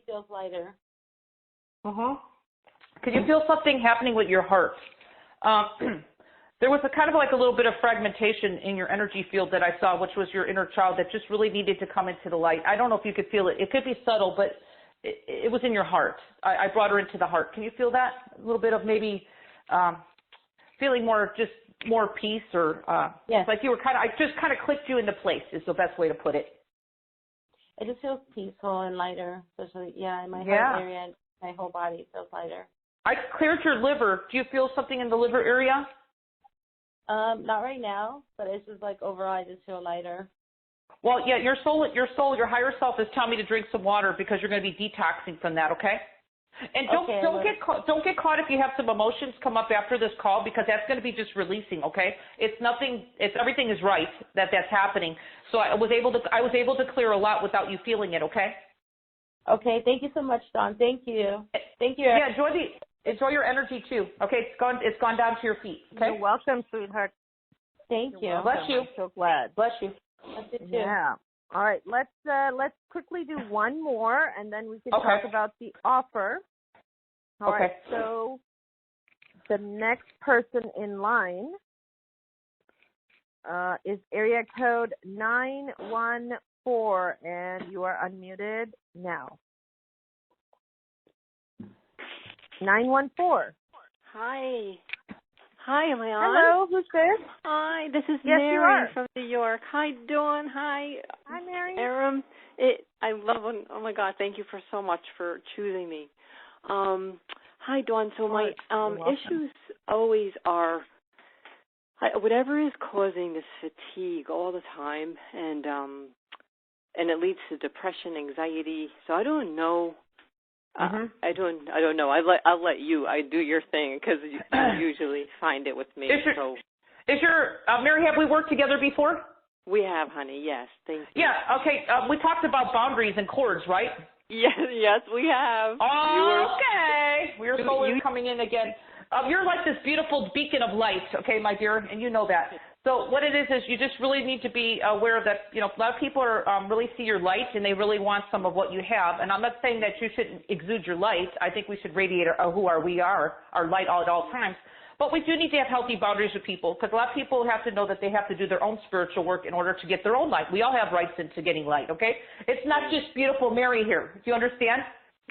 feels lighter. Could you feel something happening with your heart? There was a kind of like a little bit of fragmentation in your energy field that I saw, which was your inner child that just really needed to come into the light. I don't know if you could feel it. It could be subtle, but it was in your heart. I brought her into the heart. Can you feel that? A little bit of maybe feeling more peace, or yes. It's like you were I just kind of clicked you into place is the best way to put it. It just feels peaceful and lighter, especially in my heart area, and my whole body feels lighter. I cleared your liver. Do you feel something in the liver area? Not right now, but it's just like overall I just feel lighter. Well, yeah, your your higher self is telling me to drink some water because you're going to be detoxing from that, okay? And don't get caught if you have some emotions come up after this call, because that's going to be just releasing, okay? Everything is right that's happening. So I was able to clear a lot without you feeling it, okay? Okay, thank you so much, Dawn. Thank you. Thank you. Yeah, enjoy your energy too. Okay, it's gone down to your feet. Okay. You're welcome, sweetheart. Thank you. Bless you. I'm so glad. Bless you. Bless you too. Yeah. All right. Let's quickly do one more, and then we can talk about the offer. All right. So the next person in line is area code 914, and you are unmuted now. 914. Hi. Hi, am I on? Hello, who's this? Hi, this is Yes, Mary from New York. Hi, Dawn. Hi. Hi, Mary. Aram. I love when, oh my God, thank you so much for choosing me. Hi, Dawn. So my issues always are whatever is causing this fatigue all the time, and it leads to depression, anxiety. So I don't know. I don't know. I'll let you. I do your thing because you usually find it with me. Mary? Have we worked together before? We have, honey. Yes, thank you. Yeah. Okay. We talked about boundaries and cords, right? Yes, we have. Okay. We're slowly coming in again. You're like this beautiful beacon of light, okay, my dear, and you know that. So what it is you just really need to be aware that, a lot of people are really see your light, and they really want some of what you have. And I'm not saying that you shouldn't exude your light. I think we should radiate our light at all times. But we do need to have healthy boundaries with people, because a lot of people have to know that they have to do their own spiritual work in order to get their own light. We all have rights into getting light, okay? It's not just beautiful Mary here. Do you understand?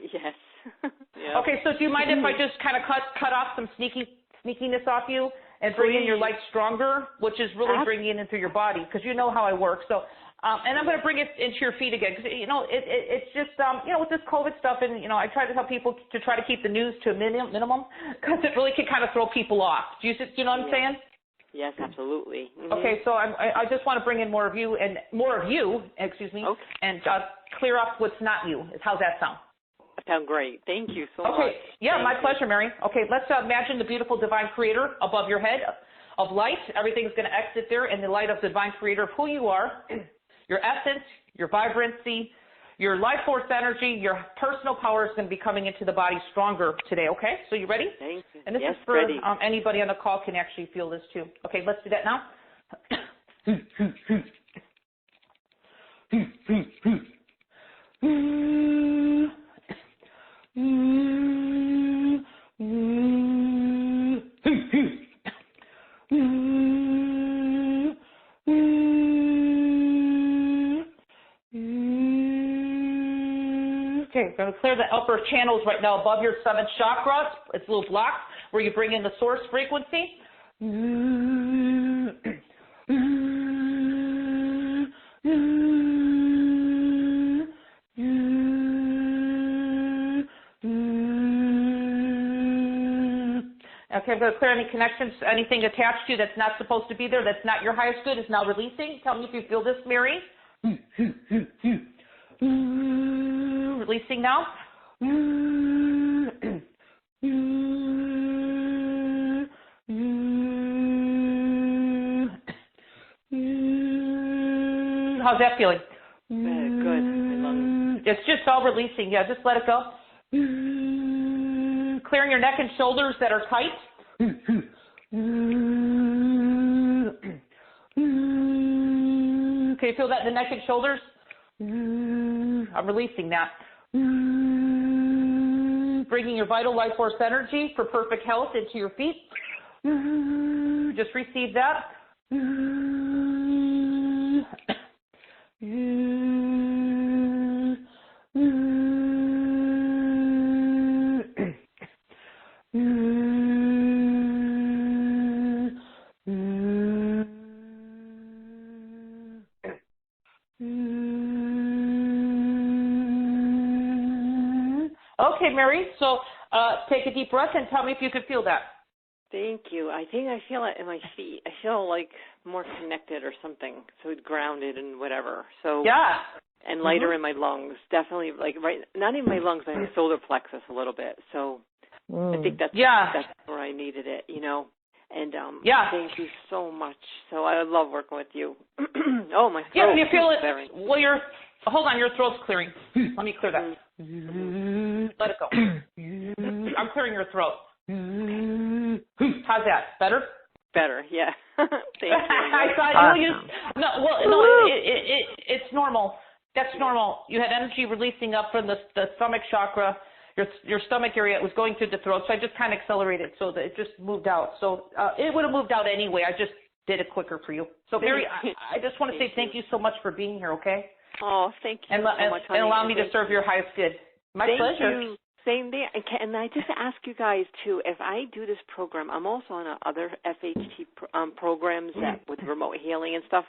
Yes. Yep. Okay, so do you mind if I just kind of cut off some sneakiness off you and bring in your light stronger, which is really bringing it into your body, because you know how I work. So, and I'm going to bring it into your feet again, because, it's just, with this COVID stuff, and, I try to tell people to try to keep the news to a minimum, because it really can kind of throw people off. Do you know what I'm saying? Yes, absolutely. Mm-hmm. Okay, so I just want to bring in more of you, and clear up what's not you. How's that sound? Sound great. Thank you so much. Okay. Yeah, my pleasure, Mary. Okay, let's imagine the beautiful divine creator above your head of light. Everything's going to exit there in the light of the divine creator of who you are, your essence, your vibrancy, your life force energy, your personal power is going to be coming into the body stronger today, okay? So you ready? Thank you. And this is for anybody on the call can actually feel this too. Okay, let's do that now. Okay, going to clear the upper channels right now above your 7th chakra. It's little blocks where you bring in the source frequency. Okay, I'm going to clear any connections, anything attached to you that's not supposed to be there, that's not your highest good, is now releasing. Tell me if you feel this, Mary. Releasing now. How's that feeling? Good. I love it. It's just all releasing. Yeah, just let it go. Clearing your neck and shoulders that are tight. Can you feel that in the neck and shoulders? I'm releasing that. Bringing your vital life force energy for perfect health into your feet. Just receive that. Okay, Mary. So take a deep breath and tell me if you can feel that. Thank you. I think I feel it in my feet. I feel like more connected or something, so grounded and whatever. So yeah. And lighter in my lungs. Definitely, like not in my lungs, but in my solar plexus a little bit. So I think that's where I needed it, you know. And thank you so much. So I love working with you. Oh, my throat. Yeah, you feel it. Well, hold on, your throat's clearing. Let me clear that. Let it go. I'm clearing your throat. How's that? Better? Better, yeah. Thank you. I thought it's normal. That's normal. You had energy releasing up from the stomach chakra, your stomach area. It was going through the throat, so I just kind of accelerated so that it just moved out. So it would have moved out anyway. I just did it quicker for you. So, Mary, I just want to say thank you so much for being here, okay? Oh, thank you so much, honey. And allow me to serve your highest good. My pleasure. Thank you. Same there. And I just ask you guys, too, if I do this program, I'm also on other FHT programs with remote healing and stuff.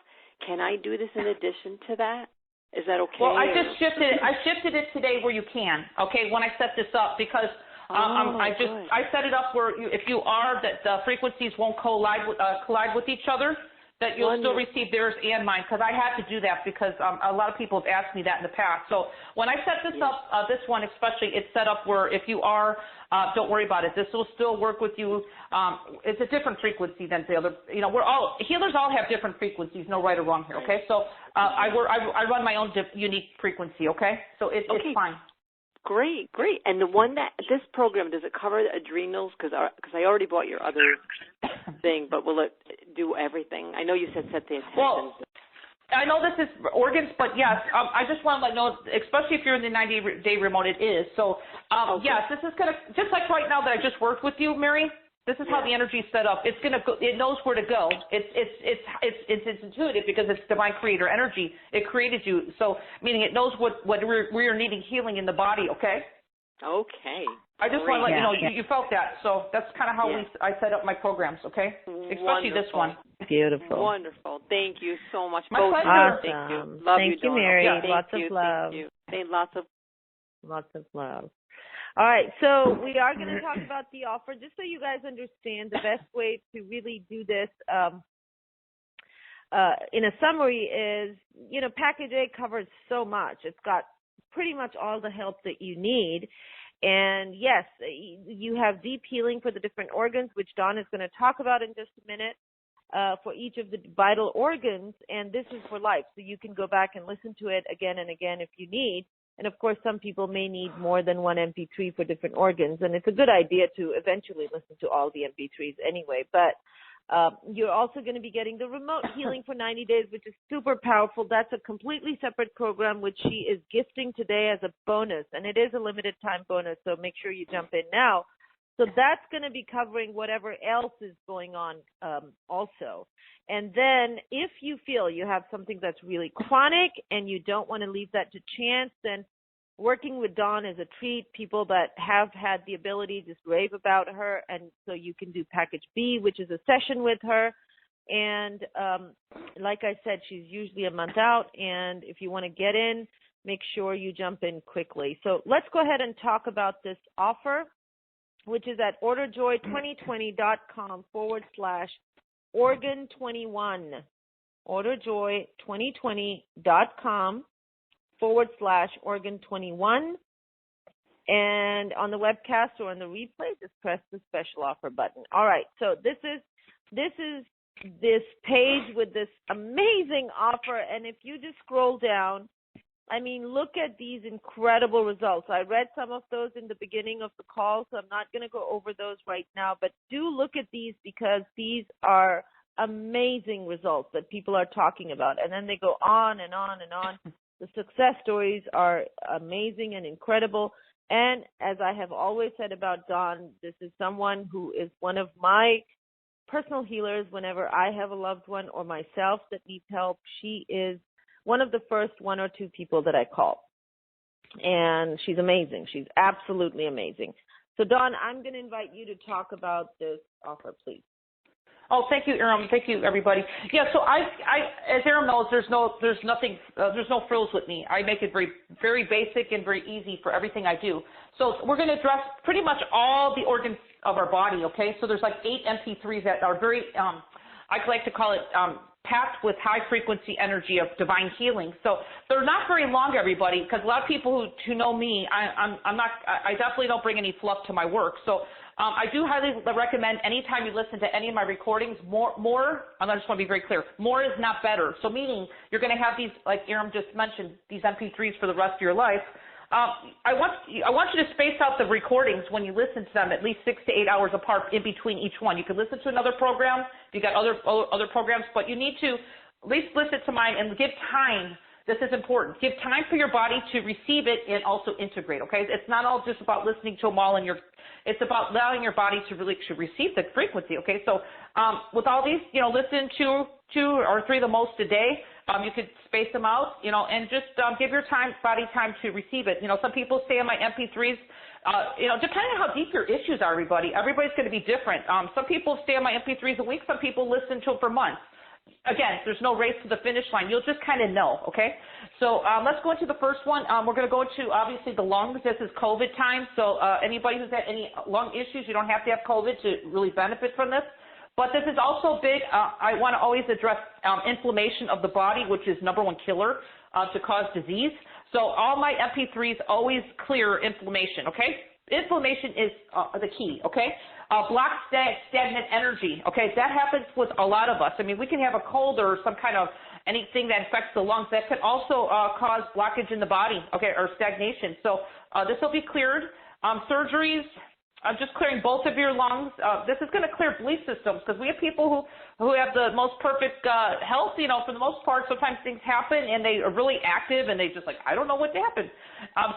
Can I do this in addition to that? Is that okay? Well, I shifted it today where you can, okay, when I set this up because I set it up where if you are, that the frequencies won't collide with each other, that you'll still receive theirs and mine, because I had to do that because a lot of people have asked me that in the past. So when I set this up, this one especially, it's set up where if you are, don't worry about it. This will still work with you. It's a different frequency than the other. You know, healers all have different frequencies, no right or wrong here, okay? So I run my own unique frequency, okay? So it's fine. Great. And this program, does it cover the adrenals? Because I already bought your other thing, but will it do everything? I know you said set the intention. Well, I know this is organs, but yes, I just want to let you know, especially if you're in the 90-day remote, it is. So, yes, this is going to, just like right now that I just worked with you, Mary, this is how the energy is set up. It's going to go, it knows where to go. It's intuitive because it's divine creator energy. It created you. So, meaning it knows where you're needing healing in the body, okay? Okay. I just want to let you know, you felt that. So that's kind of how I set up my programs, okay? Especially this one. Beautiful. Wonderful. Thank you so much. My pleasure. Awesome. Thank you. Love Thank you, Mary. Yeah. Lots of love. Thank you. Lots of love. All right, so we are going to talk about the offer, just so you guys understand the best way to really do this in a summary is, you know, Package A covers so much. It's got pretty much all the help that you need. And, yes, you have deep healing for the different organs, which Dawn is going to talk about in just a minute, for each of the vital organs, and this is for life. So you can go back and listen to it again and again if you need. And, of course, some people may need more than one MP3 for different organs, and it's a good idea to eventually listen to all the MP3s anyway. But you're also going to be getting the remote healing for 90 days, which is super powerful. That's a completely separate program, which she is gifting today as a bonus, and it is a limited time bonus, so make sure you jump in now. So that's going to be covering whatever else is going on also. And then if you feel you have something that's really chronic and you don't want to leave that to chance, then working with Dawn is a treat. People that have had the ability just rave about her, and so you can do Package B, which is a session with her. And like I said, she's usually a month out, and if you want to get in, make sure you jump in quickly. So let's go ahead and talk about this offer, which is at orderjoy2020.com/organ21. orderjoy2020.com/organ21. And on the webcast or on the replay, just press the special offer button. All right, so this is this page with this amazing offer, and if you just scroll down, I mean, look at these incredible results. I read some of those in the beginning of the call, so I'm not going to go over those right now, but do look at these because these are amazing results that people are talking about. And then they go on and on and on. The success stories are amazing and incredible. And as I have always said about Dawn, this is someone who is one of my personal healers whenever I have a loved one or myself that needs help. She is one of the first one or two people that I call. And she's amazing. She's absolutely amazing. So, Dawn, I'm going to invite you to talk about this offer, please. Oh, thank you, Aram. Thank you, everybody. Yeah, so I as Aram knows, there's no frills with me. I make it very, very basic and very easy for everything I do. So we're going to address pretty much all the organs of our body. Okay, so there's like 8 MP3s that are very, I like to call it packed with high frequency energy of divine healing. So they're not very long, everybody, because a lot of people who know me, I definitely don't bring any fluff to my work. So I do highly recommend anytime you listen to any of my recordings, more, I just want to be very clear, more is not better. So meaning you're going to have these, like Aram just mentioned, these MP3s for the rest of your life. I want you to space out the recordings when you listen to them at least 6 to 8 hours apart in between each one. You can listen to another program, you got other programs, but you need to at least listen to mine and give time. This is important. Give time for your body to receive it and also integrate, okay? It's not all just about listening to them all it's about allowing your body to really receive the frequency, okay? So with all these, listen to 2 or 3 the most a day. You could space them out, and just give your body time to receive it. Some people stay on my MP3s, depending on how deep your issues are, everybody's going to be different. Some people stay on my MP3s a week. Some people listen to them for months. Again, there's no race to the finish line. You'll just kind of know, okay? So let's go into the first one. We're going to go into, obviously, the lungs. This is COVID time, so anybody who's had any lung issues, you don't have to have COVID to really benefit from this. But this is also big. I want to always address inflammation of the body, which is #1 killer to cause disease. So all my MP3s always clear inflammation, okay? Inflammation is the key, okay? Block stagnant energy, okay? That happens with a lot of us. I mean, we can have a cold or some kind of anything that affects the lungs. That could also cause blockage in the body, okay, or stagnation. So this will be cleared. Surgeries. I'm just clearing both of your lungs. This is going to clear belief systems because we have people who have the most perfect health. For the most part, sometimes things happen and they are really active and they just like, I don't know what happened.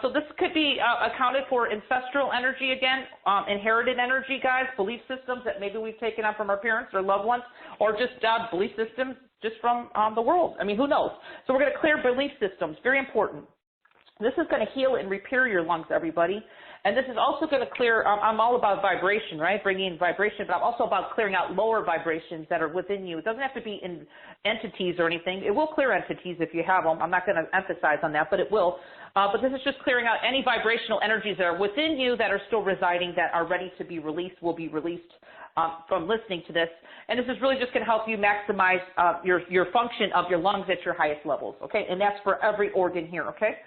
So this could be accounted for ancestral energy again, inherited energy, guys, belief systems that maybe we've taken on from our parents or loved ones, or just belief systems just from the world. I mean, who knows? So we're going to clear belief systems. Very important. This is going to heal and repair your lungs, everybody. And this is also going to clear, I'm all about vibration, right? Bringing in vibration, but I'm also about clearing out lower vibrations that are within you. It doesn't have to be in entities or anything. It will clear entities if you have them. I'm not going to emphasize on that, but it will. But this is just clearing out any vibrational energies that are within you that are still residing, that are ready to be released, will be released from listening to this. And this is really just going to help you maximize your function of your lungs at your highest levels, okay? And that's for every organ here, okay?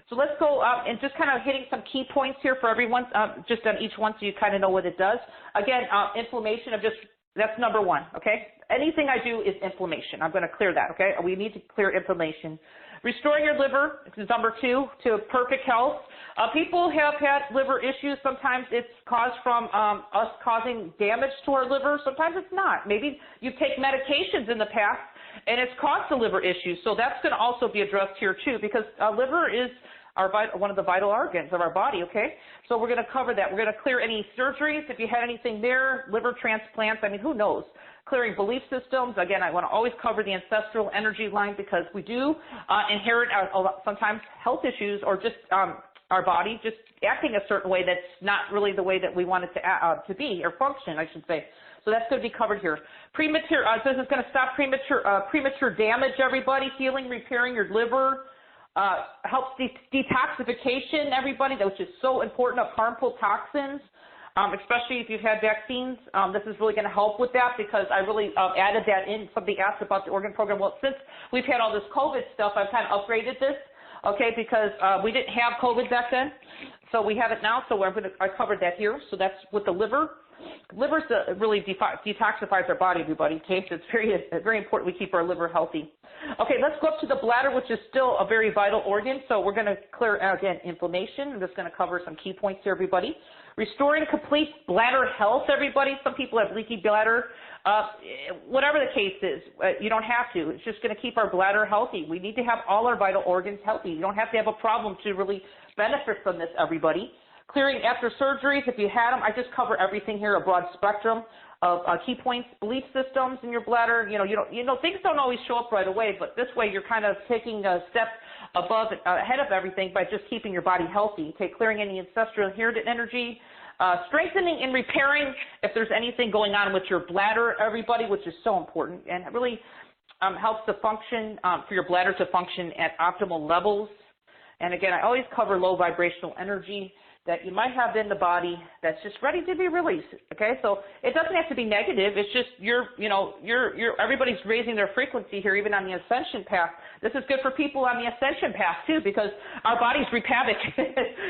So let's go and just kind of hitting some key points here for everyone, just on each one so you kind of know what it does. Again, inflammation, that's #1, okay? Anything I do is inflammation. I'm going to clear that, okay? We need to clear inflammation. Restoring your liver is #2 to perfect health. People have had liver issues. Sometimes it's caused from us causing damage to our liver. Sometimes it's not. Maybe you take medications in the past and it's caused the liver issues. So that's going to also be addressed here too, because liver is one of the vital organs of our body, okay? So we're going to cover that. We're going to clear any surgeries, if you had anything there, liver transplants, I mean, who knows? Clearing belief systems. Again, I want to always cover the ancestral energy line because we do inherit sometimes health issues or just our body just acting a certain way that's not really the way that we want it to be or function, I should say. So that's going to be covered here. Premature, this is going to stop premature damage, everybody. Healing, repairing your liver. Helps detoxification, everybody, which is so important, of harmful toxins, especially if you've had vaccines. This is really going to help with that because I really added that in. Somebody asked about the organ program. Well, since we've had all this COVID stuff, I've kind of upgraded this, okay, because we didn't have COVID back then. So we have it now, so I covered that here. So that's with the liver. Liver really detoxifies our body, everybody, okay? So it's very important we keep our liver healthy. Okay, let's go up to the bladder, which is still a very vital organ. So we're going to clear, again, inflammation. I'm just going to cover some key points here, everybody. Restoring complete bladder health, everybody. Some people have leaky bladder. Whatever the case is, you don't have to. It's just going to keep our bladder healthy. We need to have all our vital organs healthy. You don't have to have a problem to really benefit from this, everybody. Clearing after surgeries, if you had them, I just cover everything here, a broad spectrum of key points, belief systems in your bladder. Things don't always show up right away, but this way you're kind of taking a step ahead of everything by just keeping your body healthy. Okay, clearing any ancestral inherited energy, strengthening and repairing if there's anything going on with your bladder, everybody, which is so important, and it really helps the function, for your bladder to function at optimal levels. And again, I always cover low vibrational energy that you might have in the body that's just ready to be released, okay? So it doesn't have to be negative. It's just everybody's raising their frequency here, even on the ascension path. This is good for people on the ascension path too, because our bodies wreak havoc.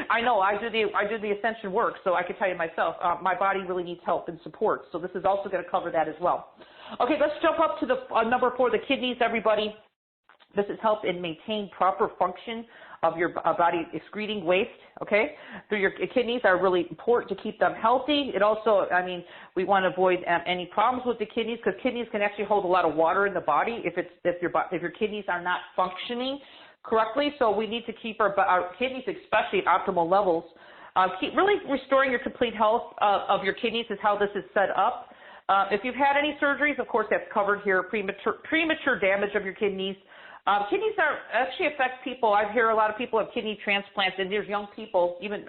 I know, I do the ascension work, so I can tell you myself, my body really needs help and support. So this is also going to cover that as well. Okay, let's jump up to the number 4, the kidneys, everybody. This is help in maintain proper function of your body excreting waste, okay? So your kidneys are really important to keep them healthy. It also, we want to avoid any problems with the kidneys, because kidneys can actually hold a lot of water in the body if your kidneys are not functioning correctly. So we need to keep our kidneys, especially at optimal levels. Keep really restoring your complete health of your kidneys is how this is set up. If you've had any surgeries, of course, that's covered here. Premature damage of your kidneys. Kidneys actually affect people. I hear a lot of people have kidney transplants, and there's young people, even,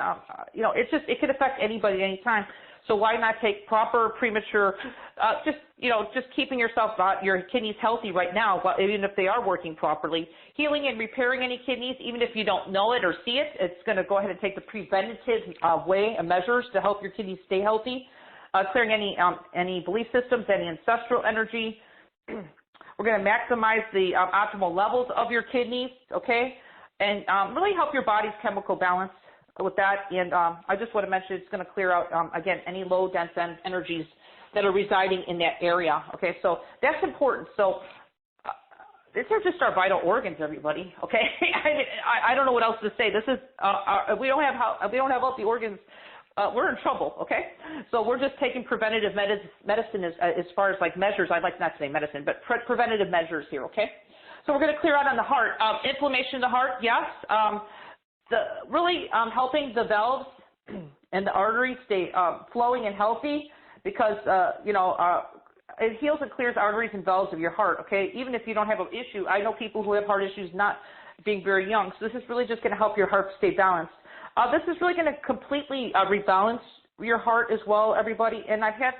it could affect anybody at any time. So why not take proper premature, just keeping your kidneys healthy right now, even if they are working properly. Healing and repairing any kidneys, even if you don't know it or see it, it's going to go ahead and take the preventative way and measures to help your kidneys stay healthy. Clearing any belief systems, any ancestral energy. We're going to maximize the optimal levels of your kidneys, okay, and really help your body's chemical balance with that. And I just want to mention it's going to clear out, again, any low dense energies that are residing in that area, okay? So that's important. So these are just our vital organs, everybody, okay? I don't know what else to say. This is, if we don't have healthy organs, we're in trouble, okay? So we're just taking preventative medicine as far as like measures. I'd like not to say medicine, but preventative measures here, okay? So we're going to clear out on the heart. Inflammation of the heart, yes. Really helping the valves and the arteries stay flowing and healthy, because, it heals and clears arteries and valves of your heart, okay? Even if you don't have an issue. I know people who have heart issues not being very young, so this is really just going to help your heart stay balanced. This is really going to completely rebalance your heart as well, everybody. And I've had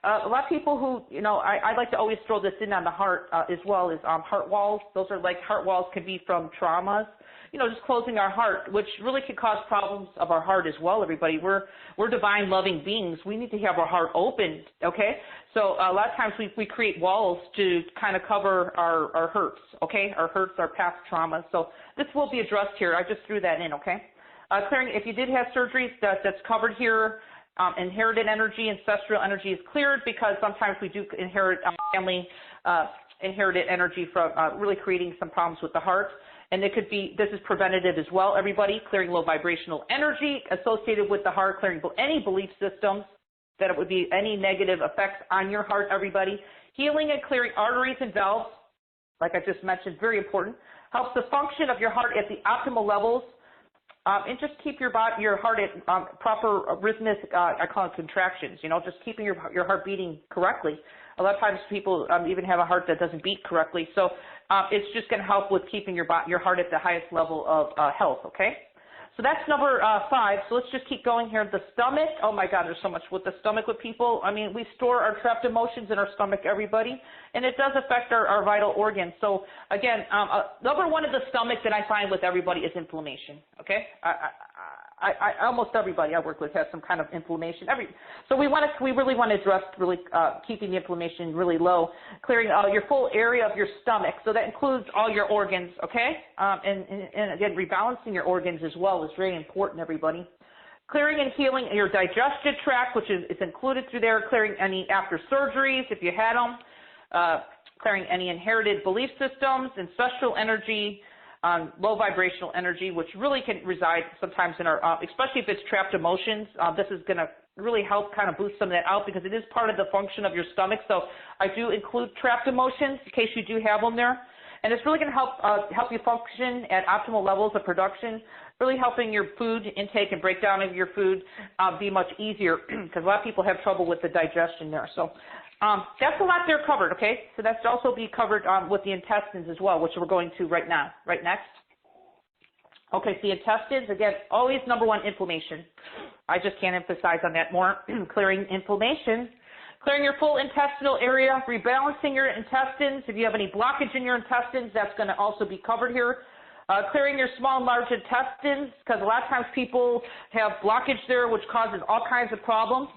a lot of people who, I like to always throw this in on the heart as well as heart walls. Those are like heart walls can be from traumas, just closing our heart, which really can cause problems of our heart as well, everybody. We're divine loving beings. We need to have our heart open, okay? So a lot of times we create walls to kind of cover our hurts, okay? Our hurts, our past traumas. So this will be addressed here. I just threw that in, okay? Clearing, if you did have surgeries, that's covered here. Inherited energy, ancestral energy is cleared, because sometimes we do inherit family inherited energy from really creating some problems with the heart. And it could be, this is preventative as well, everybody, clearing low vibrational energy associated with the heart, clearing any belief systems that it would be any negative effects on your heart, everybody. Healing and clearing arteries and valves, like I just mentioned, very important. Helps the function of your heart at the optimal levels. And just keep your heart at proper rhythmic, I call it contractions, just keeping your heart beating correctly. A lot of times people even have a heart that doesn't beat correctly. So it's just going to help with keeping your heart at the highest level of health, okay? So that's number 5. So let's just keep going here. The stomach, oh my God, there's so much with the stomach with people. We store our trapped emotions in our stomach, everybody, and it does affect our vital organs. So again, number 1 of the stomach that I find with everybody is inflammation, okay? I almost everybody I work with has some kind of inflammation. So we really want to address keeping the inflammation really low, clearing your full area of your stomach. So that includes all your organs, okay? And again, rebalancing your organs as well is very important, everybody. Clearing and healing your digestive tract, which is included through there. Clearing any after surgeries if you had them. Clearing any inherited belief systems, ancestral energy. Low vibrational energy, which really can reside sometimes in our, especially if it's trapped emotions. This is going to really help kind of boost some of that out, because it is part of the function of your stomach. So I do include trapped emotions in case you do have them there. And it's really going to help you function at optimal levels of production, really helping your food intake and breakdown of your food be much easier, because a lot of people have trouble with the digestion there. So that's a lot there covered, okay? So that's also be covered with the intestines as well, which we're going to right now, right next. Okay, so the intestines, again, always number 1, inflammation. I just can't emphasize on that more. Clearing inflammation, clearing your full intestinal area, rebalancing your intestines. If you have any blockage in your intestines, that's going to also be covered here. Clearing your small and large intestines, because a lot of times people have blockage there, which causes all kinds of problems.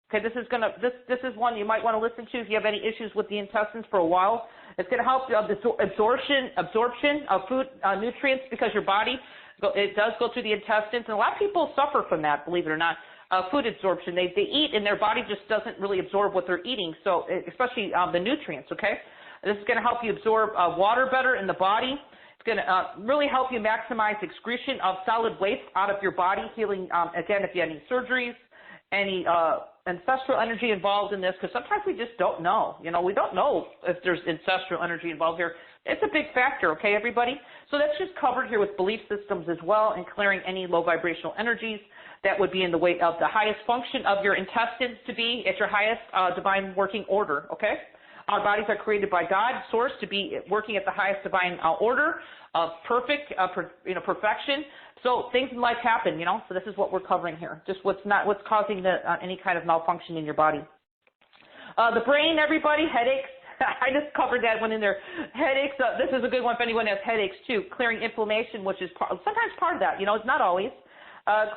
Okay, this is one you might want to listen to if you have any issues with the intestines for a while. It's going to help absorption of food nutrients, because your body, it does go through the intestines, and a lot of people suffer from that, believe it or not. Food absorption. They eat and their body just doesn't really absorb what they're eating, so especially the nutrients, okay? This is going to help you absorb water better in the body. It's going to really help you maximize excretion of solid waste out of your body, healing, again, if you have any surgeries, any ancestral energy involved in this, because sometimes we just don't know. You know, we don't know if there's ancestral energy involved here. It's a big factor, okay, everybody? So that's just covered here with belief systems as well, and clearing any low vibrational energies that would be in the way of the highest function of your intestines to be at your highest divine working order, okay? Our bodies are created by God, source, to be working at the highest divine order of perfect, perfection. So things in life happen, you know. So this is what we're covering here. Just what's causing any kind of malfunction in your body. The brain, everybody, headaches. I just covered that one in there. Headaches. This is a good one if anyone has headaches too. Clearing inflammation, which is sometimes part of that. You know, it's not always.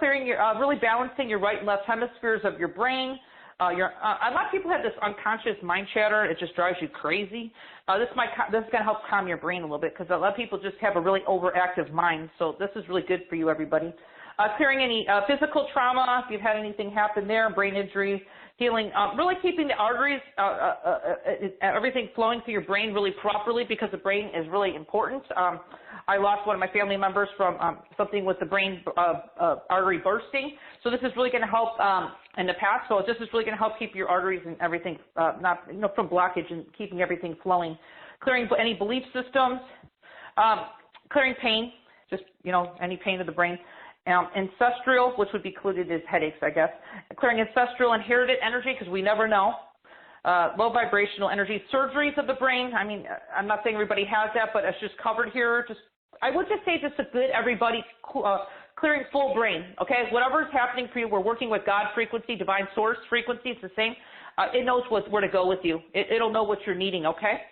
Clearing your, really balancing your right and left hemispheres of your brain. A lot of people have this unconscious mind chatter. It just drives you crazy. This is going to help calm your brain a little bit, because a lot of people just have a really overactive mind. So this is really good for you, everybody. Clearing any physical trauma, if you've had anything happen there, brain injury, healing, really keeping the arteries, everything flowing through your brain really properly, because the brain is really important. I lost one of my family members from something with the brain artery bursting. So this is really going to help in the past. So this is really going to help keep your arteries and everything from blockage, and keeping everything flowing. Clearing any belief systems, clearing pain, just any pain of the brain. Ancestral, which would be included as headaches, I guess. Clearing ancestral inherited energy, because we never know. Low vibrational energy, surgeries of the brain. I mean, I'm not saying everybody has that, but it's just covered here. I would just say just a good everybody clearing full brain, okay? Whatever is happening for you, we're working with God frequency, divine source frequency. It's the same. It knows where to go with you. It'll know what you're needing, okay?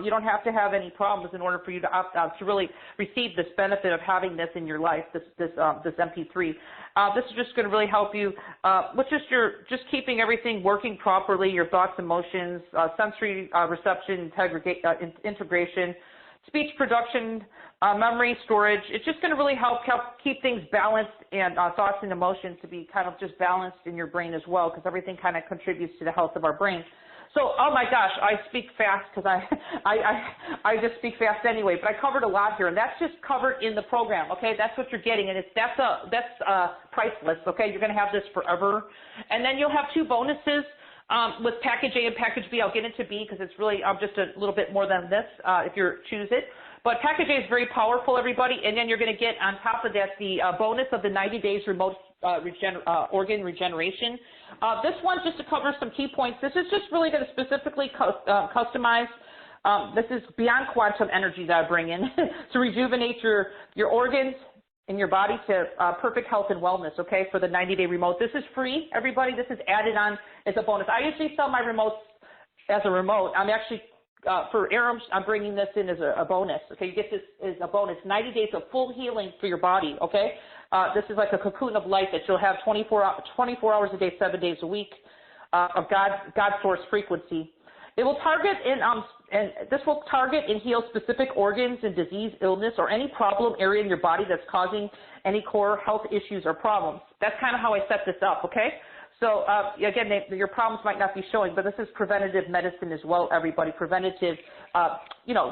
You don't have to have any problems in order for you to really receive this benefit of having this in your life, this MP3. This is just going to really help you with just keeping everything working properly, your thoughts, emotions, sensory reception, integration, speech production, memory storage. It's just going to really help keep things balanced, and thoughts and emotions to be kind of just balanced in your brain as well, because everything kind of contributes to the health of our brain. So, oh my gosh, I speak fast because I just speak fast anyway, but I covered a lot here, and that's just covered in the program, okay? That's what you're getting, and that's priceless, okay? You're going to have this forever. And then you'll have 2 bonuses with Package A and Package B. I'll get into B because it's really just a little bit more than this if you choose it. But Package A is very powerful, everybody, and then you're going to get on top of that the bonus of the 90 days remote organ regeneration. This one, just to cover some key points, this is just really going to specifically customize. This is beyond quantum energy that I bring in to rejuvenate your organs in your body to perfect health and wellness, okay, for the 90-day remote. This is free, everybody. This is added on as a bonus. I usually sell my remotes as a remote. I'm actually for Arams, I'm bringing this in as a bonus. Okay, you get this as a bonus. 90 days of full healing for your body. Okay, this is like a cocoon of light that you'll have 24 hours a day, 7 days a week of God source frequency. It will target and this will target and heal specific organs and disease, illness, or any problem area in your body that's causing any core health issues or problems. That's kind of how I set this up. Okay. So, again, your problems might not be showing, but this is preventative medicine as well, everybody. Preventative,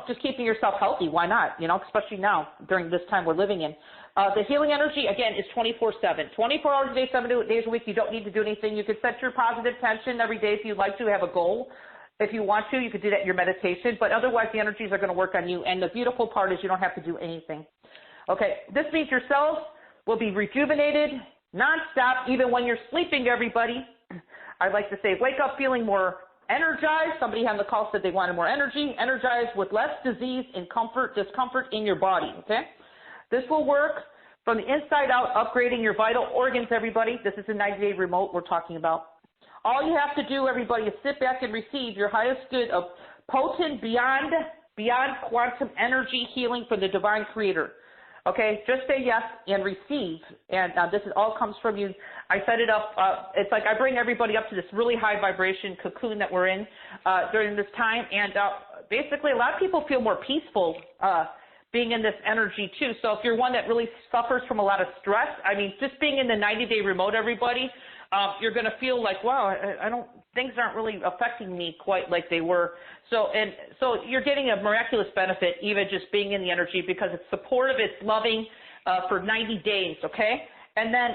just keeping yourself healthy. Why not? Especially now during this time we're living in. The healing energy, again, is 24/7. 24 hours a day, 7 days a week. You don't need to do anything. You can set your positive tension every day if you'd like to have a goal. If you want to, you could do that in your meditation. But otherwise, the energies are going to work on you. And the beautiful part is you don't have to do anything. Okay, this means your cells will be rejuvenated nonstop, even when you're sleeping, everybody. I'd like to say wake up feeling more energized. Somebody on the call said they wanted more energy. Energized with less disease and discomfort in your body, okay? This will work from the inside out, upgrading your vital organs, everybody. This is a 90-day remote we're talking about. All you have to do, everybody, is sit back and receive your highest good of potent, beyond quantum energy healing for the divine creator. Okay, just say yes and receive. And this all comes from you. I set it up. It's like I bring everybody up to this really high vibration cocoon that we're in during this time. And basically, a lot of people feel more peaceful being in this energy too. So if you're one that really suffers from a lot of stress, I mean, just being in the 90-day remote, everybody, you're going to feel like, wow, things aren't really affecting me quite like they were. So you're getting a miraculous benefit even just being in the energy because it's supportive, it's loving for 90 days, okay? And then,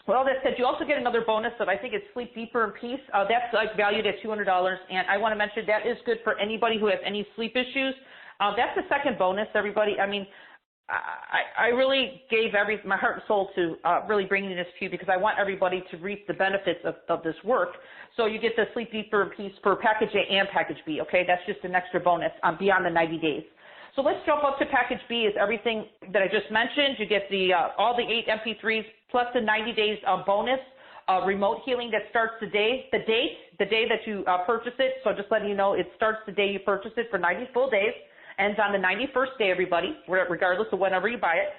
well, that said, you also get another bonus that I think is Sleep Deeper in Peace. That's like valued at $200, and I want to mention that is good for anybody who has any sleep issues. That's the second bonus, everybody. I mean, I really gave my heart and soul to really bringing this to you because I want everybody to reap the benefits of this work. So you get the Sleep Deeper in Peace for Package A and Package B, okay? That's just an extra bonus beyond the 90 days. So let's jump up to Package B. Is everything that I just mentioned. You get all the 8 MP3s plus the 90 days bonus remote healing that starts the day that you purchase it. So just letting you know, it starts the day you purchase it for 90 full days. Ends on the 91st day, everybody, regardless of whenever you buy it.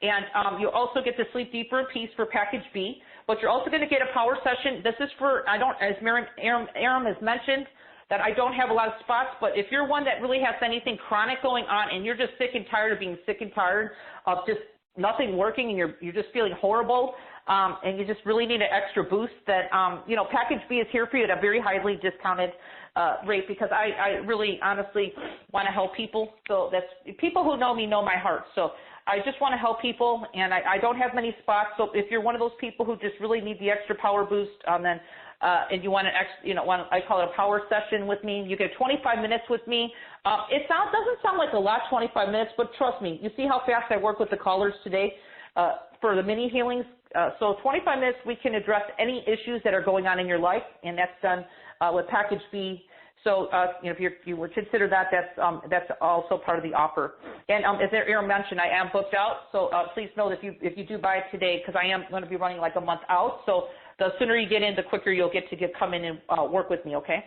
And you also get to Sleep Deeper in Peace for Package B, but you're also going to get a power session. This is for, as Aram has mentioned, that I don't have a lot of spots, but if you're one that really has anything chronic going on and you're just sick and tired of being sick and tired of just nothing working and you're just feeling horrible and you just really need an extra boost, that, Package B is here for you at a very highly discounted rate because I really honestly want to help people. So that's people who know me know my heart. So I just want to help people, and I don't have many spots. So if you're one of those people who just really need the extra power boost, then and you want I call it a power session with me. You get 25 minutes with me. It doesn't sound like a lot, 25 minutes, but trust me. You see how fast I work with the callers today for the mini healings. So 25 minutes, we can address any issues that are going on in your life, and that's done with Package B. So, if you would consider that, that's also part of the offer. And as Aaron mentioned, I am booked out. So please know that if you do buy it today, because I am going to be running like a month out. So the sooner you get in, the quicker you'll get to come in and work with me. Okay.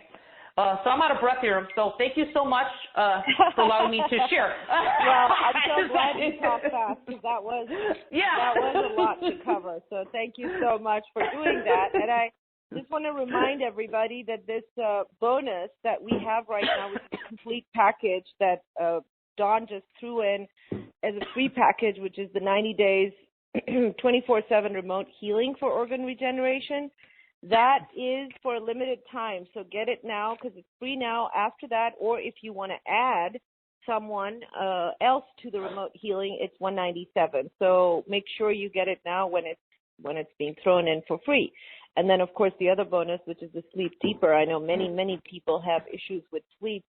So I'm out of breath here. So thank you so much for allowing me to share. Well, I'm so glad you talked fast because that was a lot to cover. So thank you so much for doing that. And I just want to remind everybody that this bonus that we have right now is the complete package that Dawn just threw in as a free package, which is the 90 days 24/7 remote healing for organ regeneration. That is for a limited time, so get it now because it's free now. After that, or if you want to add someone else to the remote healing, it's $197. So make sure you get it now when it's being thrown in for free. And then, of course, the other bonus, which is the Sleep Deeper. I know many people have issues with sleep.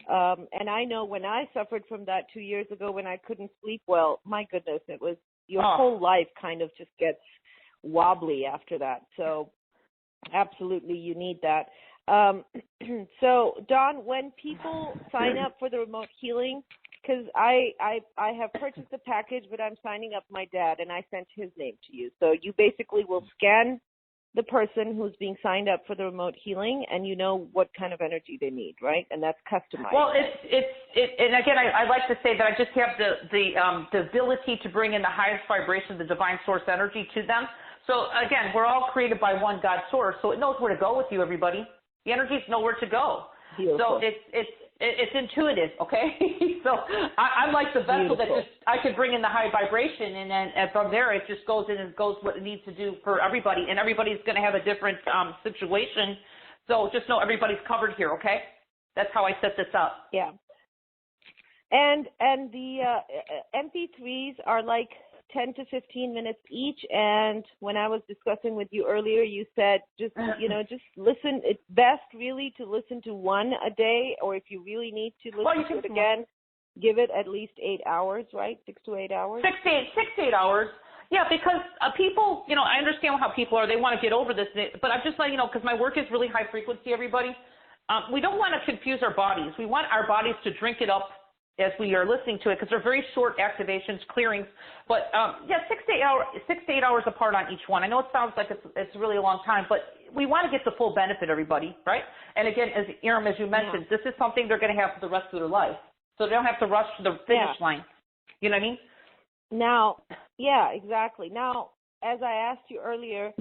And I know when I suffered from that 2 years ago when I couldn't sleep well, my goodness, it was your whole life kind of just gets wobbly after that. So absolutely, you need that. So, Dawn, when people sign up for the remote healing, because I have purchased a package, but I'm signing up my dad, and I sent his name to you. So you basically will scan the person who's being signed up for the remote healing, and you know what kind of energy they need, right? And that's customized. Well, and again, I'd like to say that I just have the ability to bring in the highest vibration, the divine source energy to them. So again, we're all created by one God source, so it knows where to go with you, everybody. The energies know where to go. Beautiful. So it's intuitive, okay? So I'm like the vessel that I can bring in the high vibration, and from there it just goes in and goes what it needs to do for everybody, and everybody's going to have a different situation. So just know everybody's covered here, okay? That's how I set this up. Yeah. And the MP3s are like 10 to 15 minutes each, and when I was discussing with you earlier, you said just listen. It's best really to listen to one a day, or if you really need to listen to it again, give it at least 8 hours, right? 6 to 8 hours? 6 to 8 hours. Yeah, because people, I understand how people are. They want to get over this, but I'm just letting you know, because my work is really high frequency, everybody. We don't want to confuse our bodies. We want our bodies to drink it up as we are listening to it, because they're very short activations, clearings. But 6 to 8 hours apart on each one. I know it sounds like it's really a long time, but we want to get the full benefit, everybody, right? And again, as Iram, as you mentioned, this is something they're going to have for the rest of their life, so they don't have to rush to the finish line. You know what I mean? Now, yeah, exactly. Now, as I asked you earlier,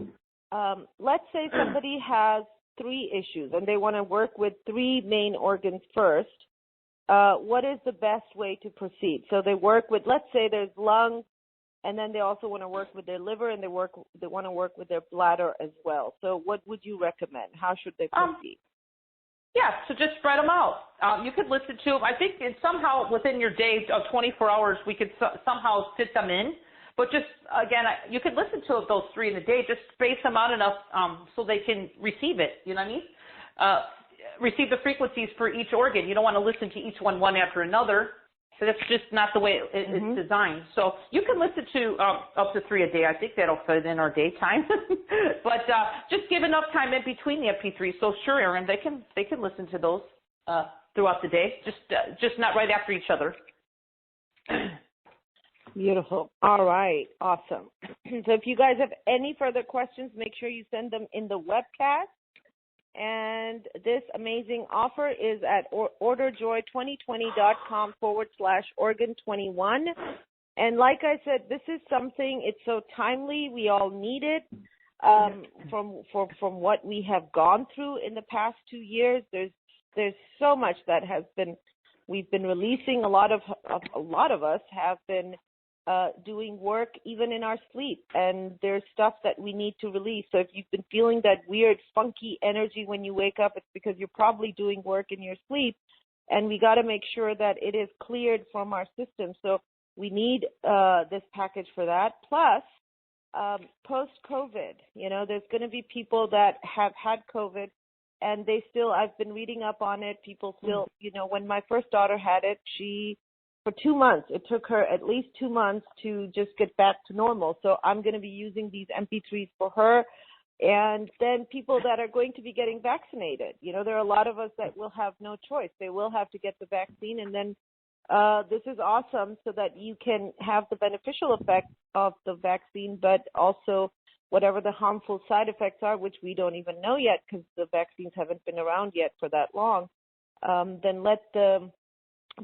let's say somebody has 3 issues and they want to work with 3 main organs first. What is the best way to proceed? So they work with, let's say there's lungs, and then they also want to work with their liver, and they want to work with their bladder as well. So what would you recommend? How should they proceed? So just spread them out. You could listen to them. I think somehow within your day of 24 hours, we could somehow fit them in. But just, again, you could listen to those 3 in a day. Just space them out enough so they can receive it. You know what I mean? Receive the frequencies for each organ. You don't want to listen to each one after another. So that's just not the way it's designed. So you can listen to up to 3 a day. I think that'll fit in our daytime. But just give enough time in between the MP3. So sure, Erin, they can listen to those throughout the day. Just not right after each other. Beautiful. All right. Awesome. So if you guys have any further questions, make sure you send them in the webcast. And this amazing offer is at orderjoy2020.com/organ21. And like I said, this is something, it's so timely. We all need it from what we have gone through in the past 2 years. There's so much that we've been releasing. A lot of us have been doing work even in our sleep, and there's stuff that we need to release. So if you've been feeling that weird, funky energy when you wake up, it's because you're probably doing work in your sleep, and we got to make sure that it is cleared from our system. So we need this package for that. Plus, post-COVID, there's going to be people that have had COVID, and I've been reading up on it. People still, when my first daughter had it, for 2 months, it took her at least 2 months to just get back to normal. So I'm going to be using these MP3s for her. And then people that are going to be getting vaccinated. There are a lot of us that will have no choice. They will have to get the vaccine. And then this is awesome so that you can have the beneficial effect of the vaccine, but also whatever the harmful side effects are, which we don't even know yet because the vaccines haven't been around yet for that long, then let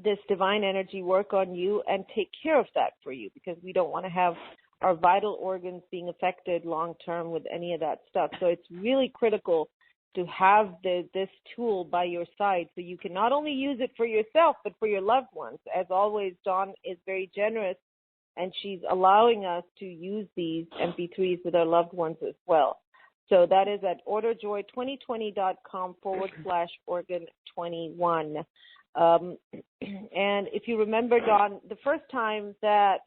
this divine energy work on you and take care of that for you, because we don't want to have our vital organs being affected long term with any of that stuff. So it's really critical to have this tool by your side so you can not only use it for yourself but for your loved ones. As always, Dawn is very generous, and she's allowing us to use these MP3s with our loved ones as well. So that is at orderjoy2020.com/organ21. And if you remember, Dawn, the first time that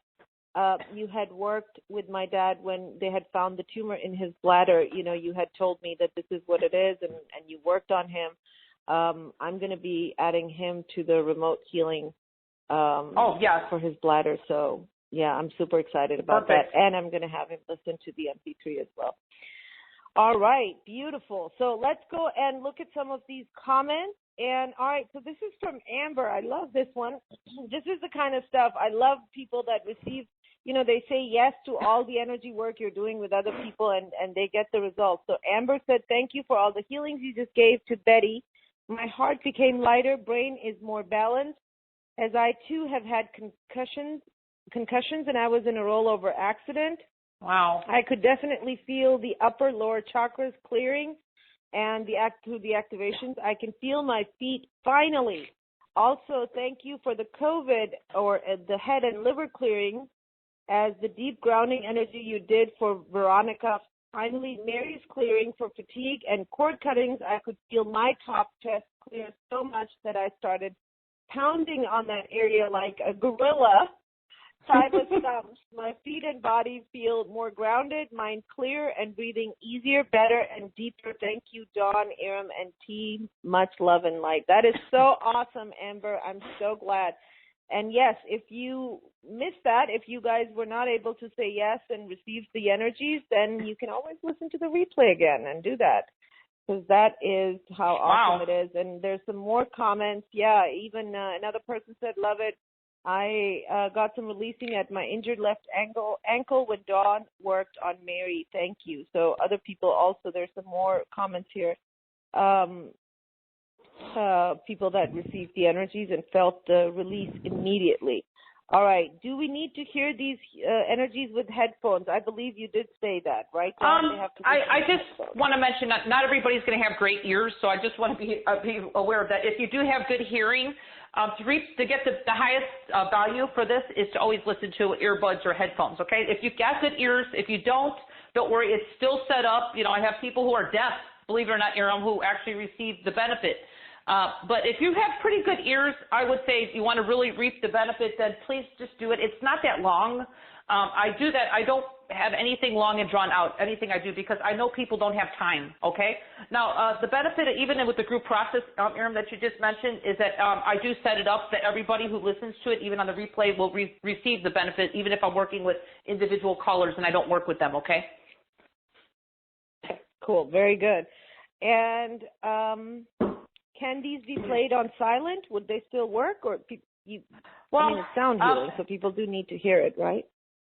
you had worked with my dad when they had found the tumor in his bladder, you had told me that this is what it is, and you worked on him. I'm going to be adding him to the remote healing for his bladder. So, yeah, I'm super excited about that. And I'm going to have him listen to the MP3 as well. All right, beautiful. So let's go and look at some of these comments. And all right, so this is from Amber. I love this one. This is the kind of stuff I love. People that receive, they say yes to all the energy work you're doing with other people, and they get the results. So Amber said, thank you for all the healings you just gave to Betty. My heart became lighter, brain is more balanced, as I too have had concussions, and I was in a rollover accident. Wow. I could definitely feel the upper lower chakras clearing, and through the activations, I can feel my feet finally. Also, thank you for the COVID or the head and liver clearing, as the deep grounding energy you did for Veronica. Finally, Mary's clearing for fatigue and cord cuttings. I could feel my top chest clear so much that I started pounding on that area like a gorilla. Time of stumps. My feet and body feel more grounded, mind clear, and breathing easier, better, and deeper. Thank you, Dawn, Aram, and T. Much love and light. That is so awesome, Amber. I'm so glad. And yes, if you missed that, if you guys were not able to say yes and receive the energies, then you can always listen to the replay again and do that. because that is how awesome Wow. it is. And there's some more comments. Yeah, even another person said, love it. I got some releasing at my injured left ankle when Dawn worked on Mary. Thank you. So other people also, there's some more comments here. People that received the energies and felt the release immediately. All right. Do we need to hear these energies with headphones? I believe you did say that, right? I just want to mention that not everybody's going to have great ears, so I just want to be aware of that. If you do have good hearing, to get the highest value for this is to always listen to earbuds or headphones, okay? If you've got good ears, if you don't worry. It's still set up. You know, I have people who are deaf, believe it or not, who actually receive the benefit. But if you have pretty good ears, I would say if you want to really reap the benefit, then please just do it. It's not that long. I do that. I don't have anything long and drawn out, anything I do, because I know people don't have time, okay? Now, the benefit, even with the group process, Erin, that you just mentioned, is that I do set it up that everybody who listens to it, even on the replay, will receive the benefit, even if I'm working with individual callers and I don't work with them, okay? Cool. Very good. And can these be played on silent? Would they still work? Or I mean, it's sound healing, so people do need to hear it, right?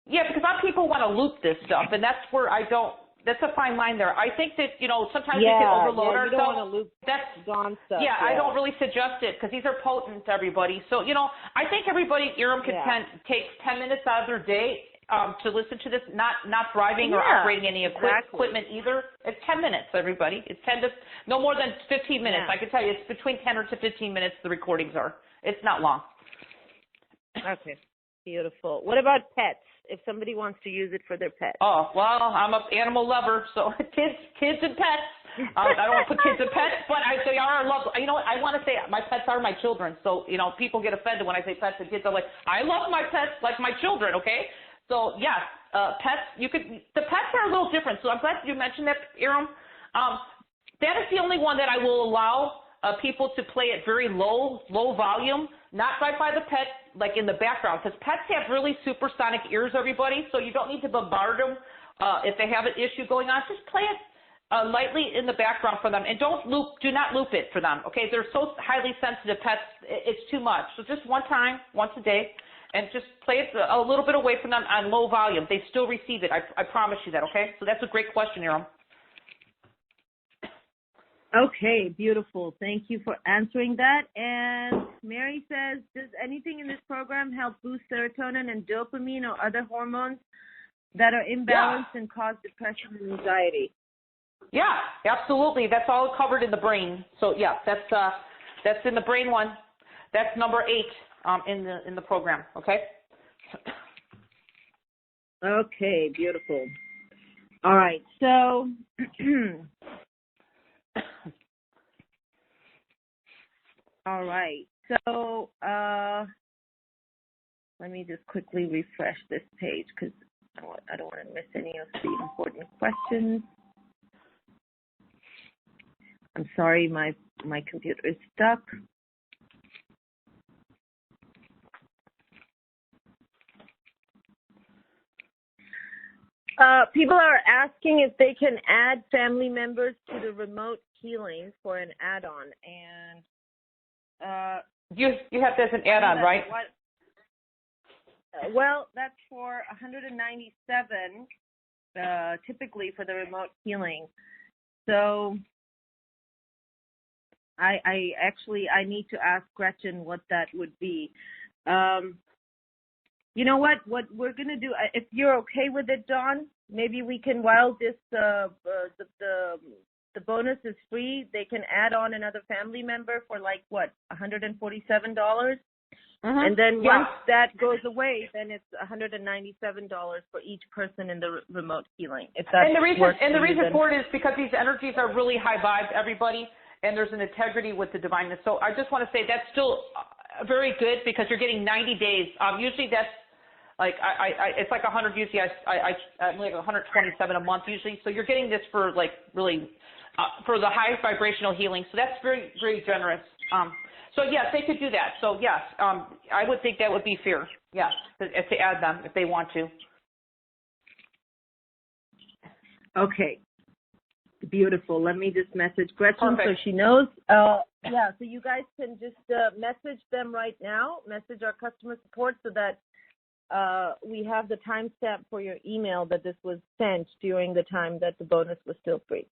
Yeah, because a lot of people want to loop this stuff, and that's where I don't. That's a fine line there. I think that, sometimes we can overload ourselves. You don't want to loop Dawn stuff. Yeah, I don't really suggest it because these are potent to everybody. So, I think everybody, Erin, can take 10 minutes out of their day to listen to this, not driving or operating any equipment either. It's 10 minutes, everybody. It's no more than 15 minutes. I can tell you it's between 10 to 15 minutes the recordings are. It's not long. Okay, beautiful. What about pets? If somebody wants to use it for their pet. Oh, well, I'm an animal lover, so kids and pets. I don't want to put kids and pets, but they are loved. You know what? I want to say my pets are my children. So, people get offended when I say pets and kids. I'm like, I love my pets like my children, okay? So, yes, pets, the pets are a little different. So I'm glad you mentioned that, Erin. That is the only one that I will allow people to play at very low volume, not right by the pet, like in the background, because pets have really supersonic ears, everybody, so you don't need to bombard them if they have an issue going on. Just play it lightly in the background for them, and do not loop it for them, okay? They're so highly sensitive pets, it's too much. So just one time, once a day, and just play it a little bit away from them on low volume. They still receive it. I promise you that, okay? So that's a great question, Erin. Okay, beautiful. Thank you for answering that. And Mary says, does anything in this program help boost serotonin and dopamine or other hormones that are imbalanced and cause depression and anxiety? Yeah, absolutely. That's all covered in the brain. So yeah, that's in the brain one. That's number 8 in the program. Okay. Okay, beautiful. All right, so. All right, so let me just quickly refresh this page because I don't want to miss any of the important questions. I'm sorry, my computer is stuck. People are asking if they can add family members to the remote healing for an add-on, and you have this as an add-on, right? Well, that's for $197, typically for the remote healing. So I need to ask Gretchen what that would be. You know what we're going to do, if you're okay with it, Dawn, maybe we can, while this the bonus is free, they can add on another family member for $147. And then once that goes away, then it's $197 for each person in the remote healing. If that works. And the reason for it is because these energies are really high vibes, everybody, and there's an integrity with the divineness. So I just want to say that's still very good because you're getting 90 days. Usually that's it's like 100. Usually I'm like 127 a month usually. So you're getting this for really for the high vibrational healing. So that's very, very generous. So yes, they could do that. So yes, I would think that would be fair. Yes, if they add them if they want to. Okay. beautiful. Let me just message Gretchen so she knows. Yeah, so you guys can just message them right now, message our customer support so that we have the timestamp for your email that this was sent during the time that the bonus was still free.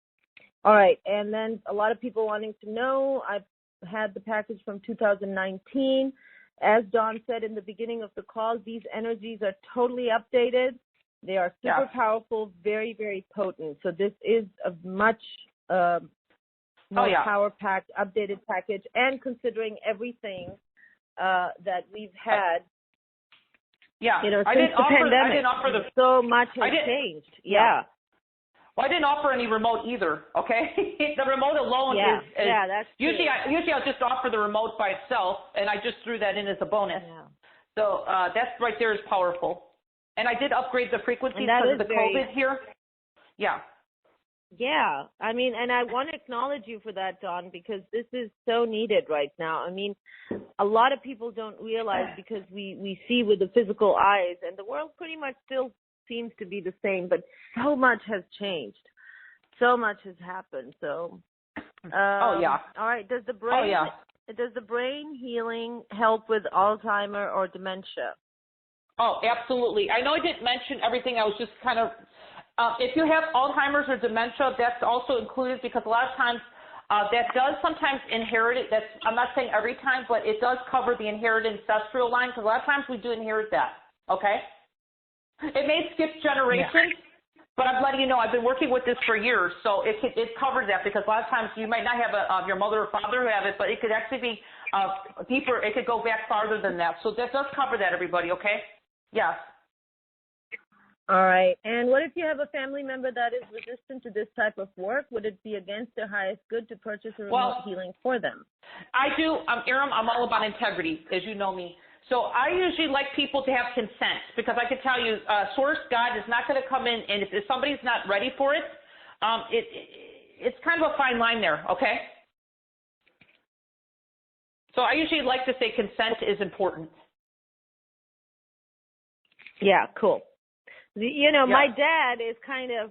All right, and then a lot of people wanting to know, I've had the package from 2019. As Dawn said in the beginning of the call, these energies are totally updated. They are super powerful, very, very potent. So this is a much more power-packed, updated package. And considering everything that we've had, since the pandemic, so much has changed. Yeah. Well, I didn't offer any remote either, okay? The remote alone is that's usually I'll just offer the remote by itself, and I just threw that in as a bonus. Yeah. So that's right there is powerful. And I did upgrade the frequency because of the COVID here. Yeah. Yeah. I mean, and I want to acknowledge you for that, Dawn, because this is so needed right now. I mean, a lot of people don't realize because we see with the physical eyes, and the world pretty much still seems to be the same, but so much has changed. So much has happened. So, all right. Does the brain healing help with Alzheimer or dementia? Oh, absolutely. I know I didn't mention everything. I was just kind of, if you have Alzheimer's or dementia, that's also included because a lot of times that does sometimes inherit it. I'm not saying every time, but it does cover the inherited ancestral line because a lot of times we do inherit that. Okay. It may skip generations, but I'm letting you know I've been working with this for years, so it covers that because a lot of times you might not have your mother or father who have it, but it could actually be deeper. It could go back farther than that. So that does cover that, everybody, okay? Yes. All right. And what if you have a family member that is resistant to this type of work? Would it be against their highest good to purchase a remote healing for them? I do. Aram, I'm all about integrity, as you know me. So I usually like people to have consent because I can tell you, Source God is not going to come in, and if somebody's not ready for it, it's kind of a fine line there, okay? So I usually like to say consent is important. Yeah, cool. My dad is kind of,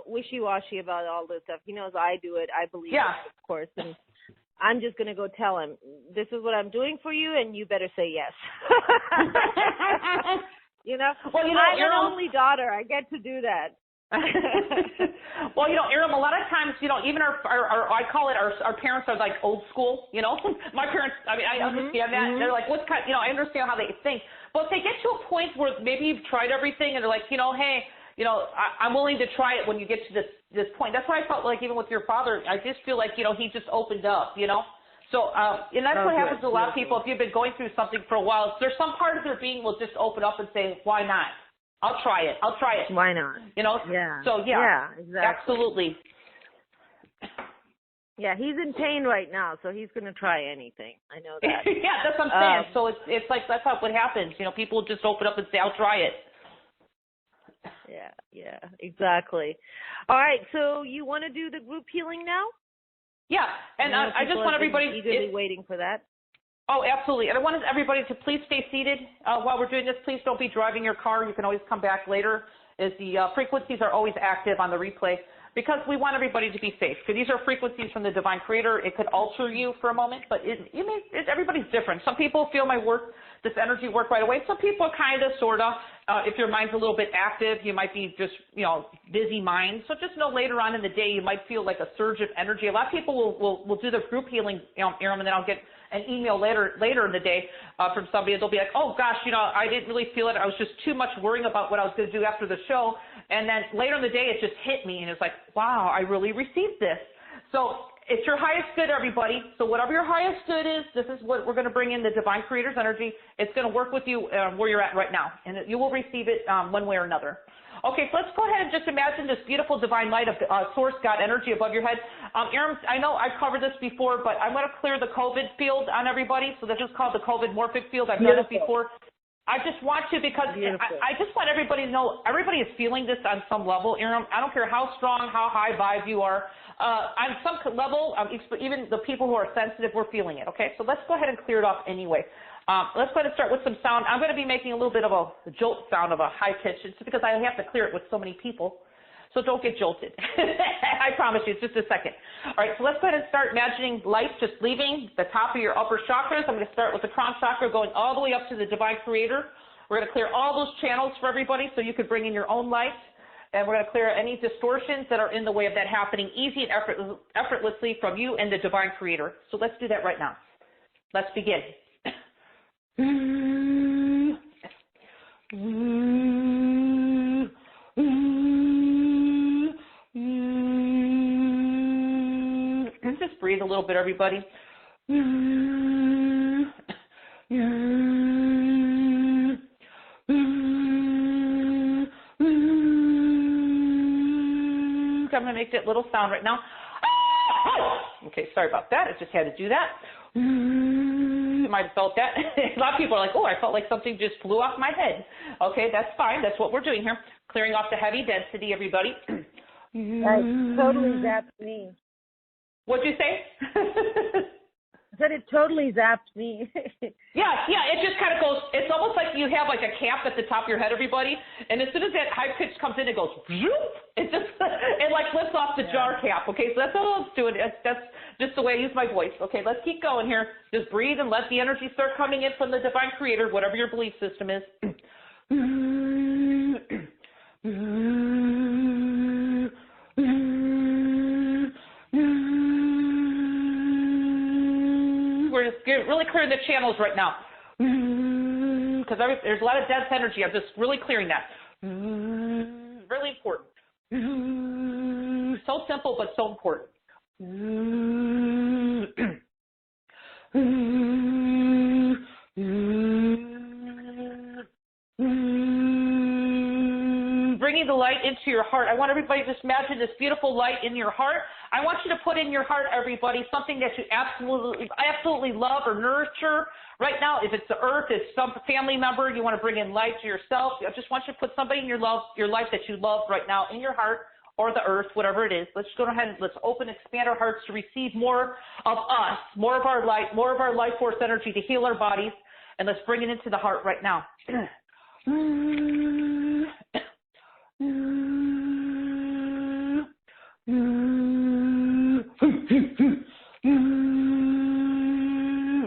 wishy-washy about all this stuff. He knows I do it. I believe it, of course, and I'm just going to go tell him, this is what I'm doing for you, and you better say yes. Well, I'm an only daughter. I get to do that. Well, Aram, a lot of times, even our I call it our parents are like old school, My parents, I mean, I understand that. They're like, what kind, I understand how they think. But if they get to a point where maybe you've tried everything and they're like, hey, I'm willing to try it when you get to this point. That's why I felt like even with your father, I just feel like, he just opened up, So, and that's what happens to a lot of people. If you've been going through something for a while, there's some part of their being will just open up and say, why not? I'll try it. Why not? Yeah. So, yeah, exactly. Absolutely. Yeah, he's in pain right now, so he's going to try anything. I know that. Yeah, that's what I'm saying. So it's like that's how what happens. People just open up and say, I'll try it. Yeah, exactly. All right, so you want to do the group healing now? Yeah, and I just want everybody eagerly waiting for that. Oh, absolutely. And I want everybody to please stay seated while we're doing this. Please don't be driving your car. You can always come back later, as the frequencies are always active on the replay, because we want everybody to be safe. Because these are frequencies from the Divine Creator. It could alter you for a moment, but everybody's different. Some people feel this energy work right away. Some people kind of, sort of. If your mind's a little bit active, you might be just, busy mind. So just know later on in the day, you might feel like a surge of energy. A lot of people will do the group healing, Aram, and then I'll get an email later in the day from somebody. They'll be like, oh gosh, I didn't really feel it. I was just too much worrying about what I was going to do after the show. And then later in the day, it just hit me, and it's like, wow, I really received this. So it's your highest good, everybody. So whatever your highest good is, this is what we're going to bring in, the Divine Creator's energy. It's going to work with you where you're at right now, and you will receive it one way or another. Okay, so let's go ahead and just imagine this beautiful divine light of Source God energy above your head. Aram, I know I've covered this before, but I'm going to clear the COVID field on everybody. So this is called the COVID morphic field. I've done this before. I just want to, because I just want everybody to know everybody is feeling this on some level. Aram, I don't care how strong, how high vibe you are. On some level, even the people who are sensitive, we're feeling it. Okay, so let's go ahead and clear it off anyway. Let's go ahead and start with some sound. I'm going to be making a little bit of a jolt sound of a high pitch. It's because I have to clear it with so many people. So don't get jolted. I promise you, it's just a second. All right, so let's go ahead and start imagining light just leaving the top of your upper chakras. I'm going to start with the crown chakra going all the way up to the divine creator. We're going to clear all those channels for everybody so you could bring in your own light. And we're going to clear any distortions that are in the way of that happening easy and effortlessly from you and the divine creator. So let's do that right now. Let's begin. And just breathe a little bit, everybody. I'm going to make that little sound right now. Okay, sorry about that. I just had to do that. You might have felt that. A lot of people are like, oh, I felt like something just flew off my head. Okay, that's fine. That's what we're doing here. Clearing off the heavy density, everybody. That totally zapped me. What'd you say? I said it totally zapped me. Yeah, it just kind of goes, it's almost like you have like a cap at the top of your head, everybody, and as soon as that high pitch comes in, it goes, it just, it like lifts off the jar cap, okay, so that's all it's doing, that's just the way I use my voice. Okay, let's keep going here. Just breathe and let the energy start coming in from the divine creator, whatever your belief system is. We're just really clearing the channels right now because there's a lot of dense energy. I'm just really clearing that. Really important. So simple, but so important. Bringing the light into your heart. I want everybody to just imagine this beautiful light in your heart. I want you to put in your heart, everybody, something that you absolutely love or nurture. Right now, if it's the earth, it's some family member, you want to bring in light to yourself. I just want you to put somebody in your life that you love right now in your heart, or the earth, whatever it is. Let's go ahead and let's expand our hearts to receive more of us, more of our light, more of our life force energy to heal our bodies. And let's bring it into the heart right now.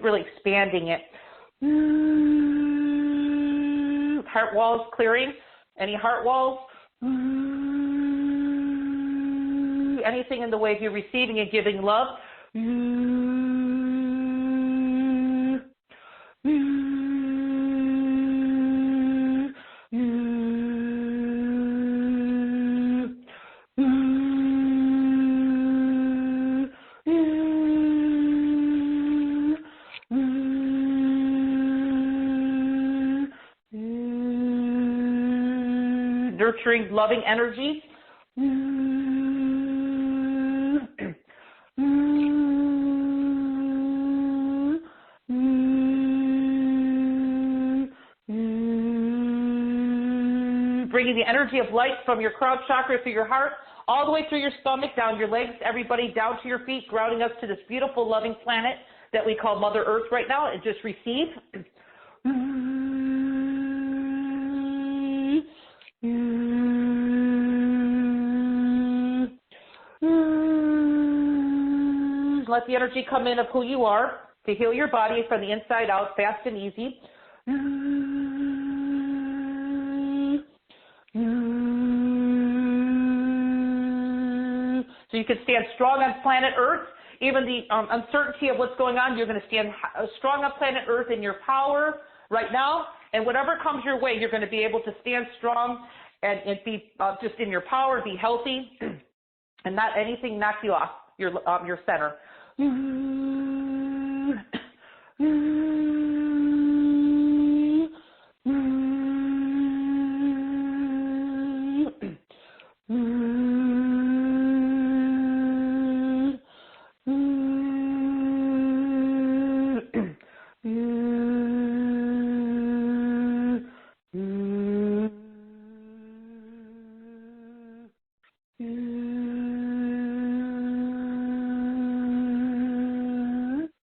Really expanding it. Heart walls clearing. Any heart walls? Anything in the way of you receiving and giving love? Nurturing, loving energies. Bringing the energy of light from your crown chakra through your heart, all the way through your stomach, down your legs, everybody down to your feet, grounding us to this beautiful, loving planet that we call Mother Earth right now, and just receive. Let the energy come in of who you are to heal your body from the inside out, fast and easy. So you can stand strong on planet Earth. Even the uncertainty of what's going on, you're going to stand strong on planet Earth in your power right now. And whatever comes your way, you're going to be able to stand strong and be just in your power, be healthy, and not anything knock you off your center.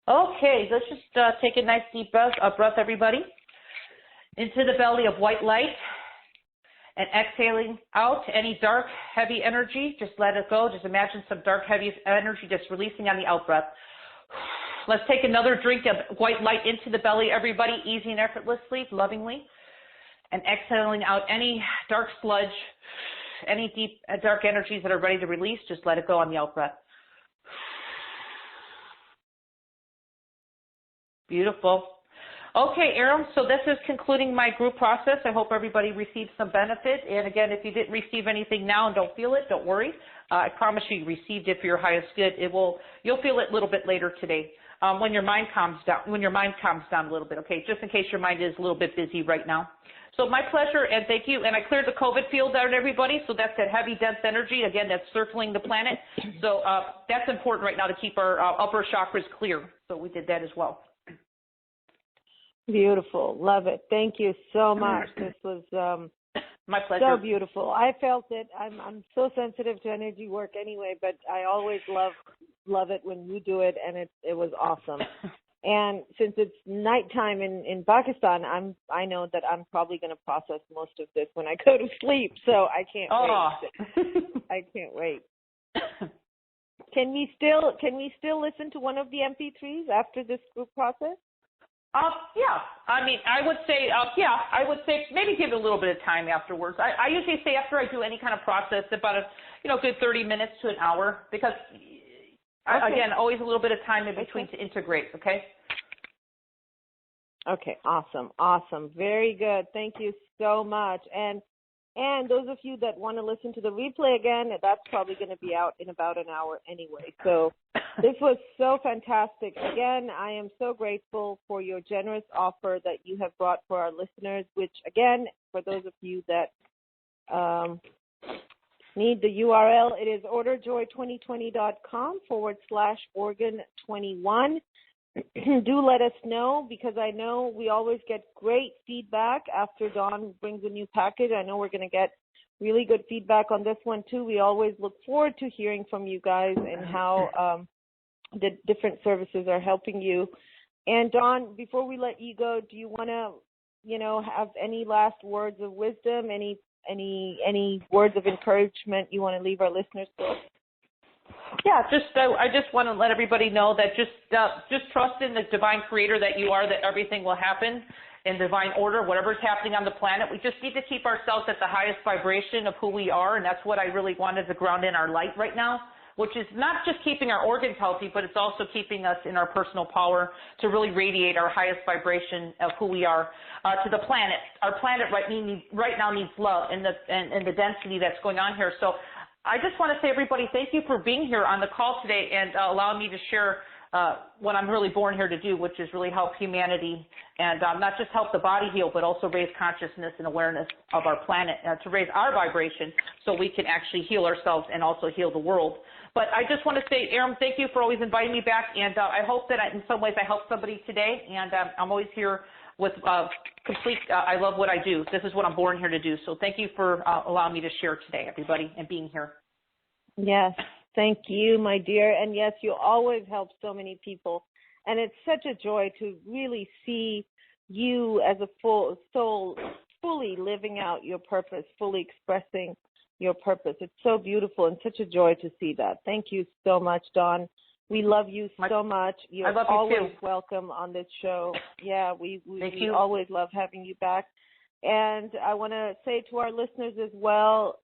Okay, let's just take a nice deep breath, everybody, into the belly of white light. And exhaling out any dark, heavy energy. Just let it go. Just imagine some dark, heavy energy just releasing on the out-breath. Let's take another drink of white light into the belly, everybody, easy and effortlessly, lovingly. And exhaling out any dark sludge, any deep, dark energies that are ready to release. Just let it go on the out-breath. Beautiful. Okay, Aram, so this is concluding my group process. I hope everybody received some benefit. And again, if you didn't receive anything now and don't feel it, don't worry. I promise you received it for your highest good. You'll feel it a little bit later today when your mind calms down. When your mind calms down a little bit, okay? Just in case your mind is a little bit busy right now. So my pleasure, and thank you. And I cleared the COVID field out, everybody. So that's that heavy, dense energy again that's circling the planet. So that's important right now to keep our upper chakras clear. So we did that as well. Beautiful. Love it. Thank you so much. This was my pleasure. So beautiful. I felt it. I'm so sensitive to energy work anyway, but I always love it when you do it, and it was awesome. And since it's nighttime in Pakistan, I know that I'm probably going to process most of this when I go to sleep, so I can't wait. I can't wait. Can we still listen to one of the MP3s after this group process? Yeah. I mean, I would say maybe give it a little bit of time afterwards. I usually say after I do any kind of process, about a good 30 minutes to an hour, because again, always a little bit of time in between to integrate. Okay. Okay. Awesome. Very good. Thank you so much. And those of you that want to listen to the replay again, that's probably going to be out in about an hour anyway. So this was so fantastic. Again, I am so grateful for your generous offer that you have brought for our listeners, which, again, for those of you that need the URL, it is orderjoy2020.com/organ21. Do let us know, because I know we always get great feedback after Dawn brings a new package. I know we're going to get really good feedback on this one too. We always look forward to hearing from you guys and how the different services are helping you. And Dawn, before we let you go, do you want to, have any last words of wisdom, any words of encouragement you want to leave our listeners with? Yeah, I just want to let everybody know that just trust in the divine creator that you are, that everything will happen in divine order, whatever's happening on the planet. We just need to keep ourselves at the highest vibration of who we are, and that's what I really wanted to ground in our light right now, which is not just keeping our organs healthy, but it's also keeping us in our personal power to really radiate our highest vibration of who we are to the planet. Our planet right now needs love and the density that's going on here. So I just want to say, everybody, thank you for being here on the call today and allowing me to share what I'm really born here to do, which is really help humanity and not just help the body heal, but also raise consciousness and awareness of our planet, to raise our vibration so we can actually heal ourselves and also heal the world. But I just want to say, Aram, thank you for always inviting me back, and I hope that in some ways I helped somebody today, and I'm always here with complete, I love what I do. This is what I'm born here to do. So thank you for allowing me to share today, everybody, and being here. Yes, thank you, my dear. And yes, you always help so many people. And it's such a joy to really see you as a full soul, fully living out your purpose, fully expressing your purpose. It's so beautiful and such a joy to see that. Thank you so much, Dawn. We love you so much. You're always welcome on this show. Yeah, we always love having you back. And I want to say to our listeners as well,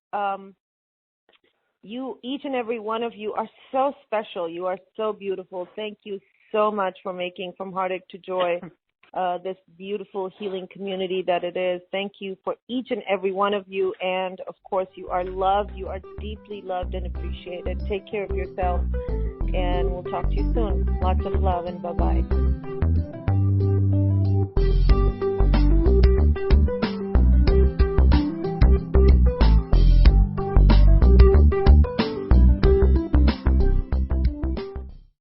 each and every one of you are so special. You are so beautiful. Thank you so much for making From Heartache to Joy this beautiful healing community that it is. Thank you for each and every one of you. And, of course, you are loved. You are deeply loved and appreciated. Take care of yourself. And we'll talk to you soon. Lots of love, and bye-bye.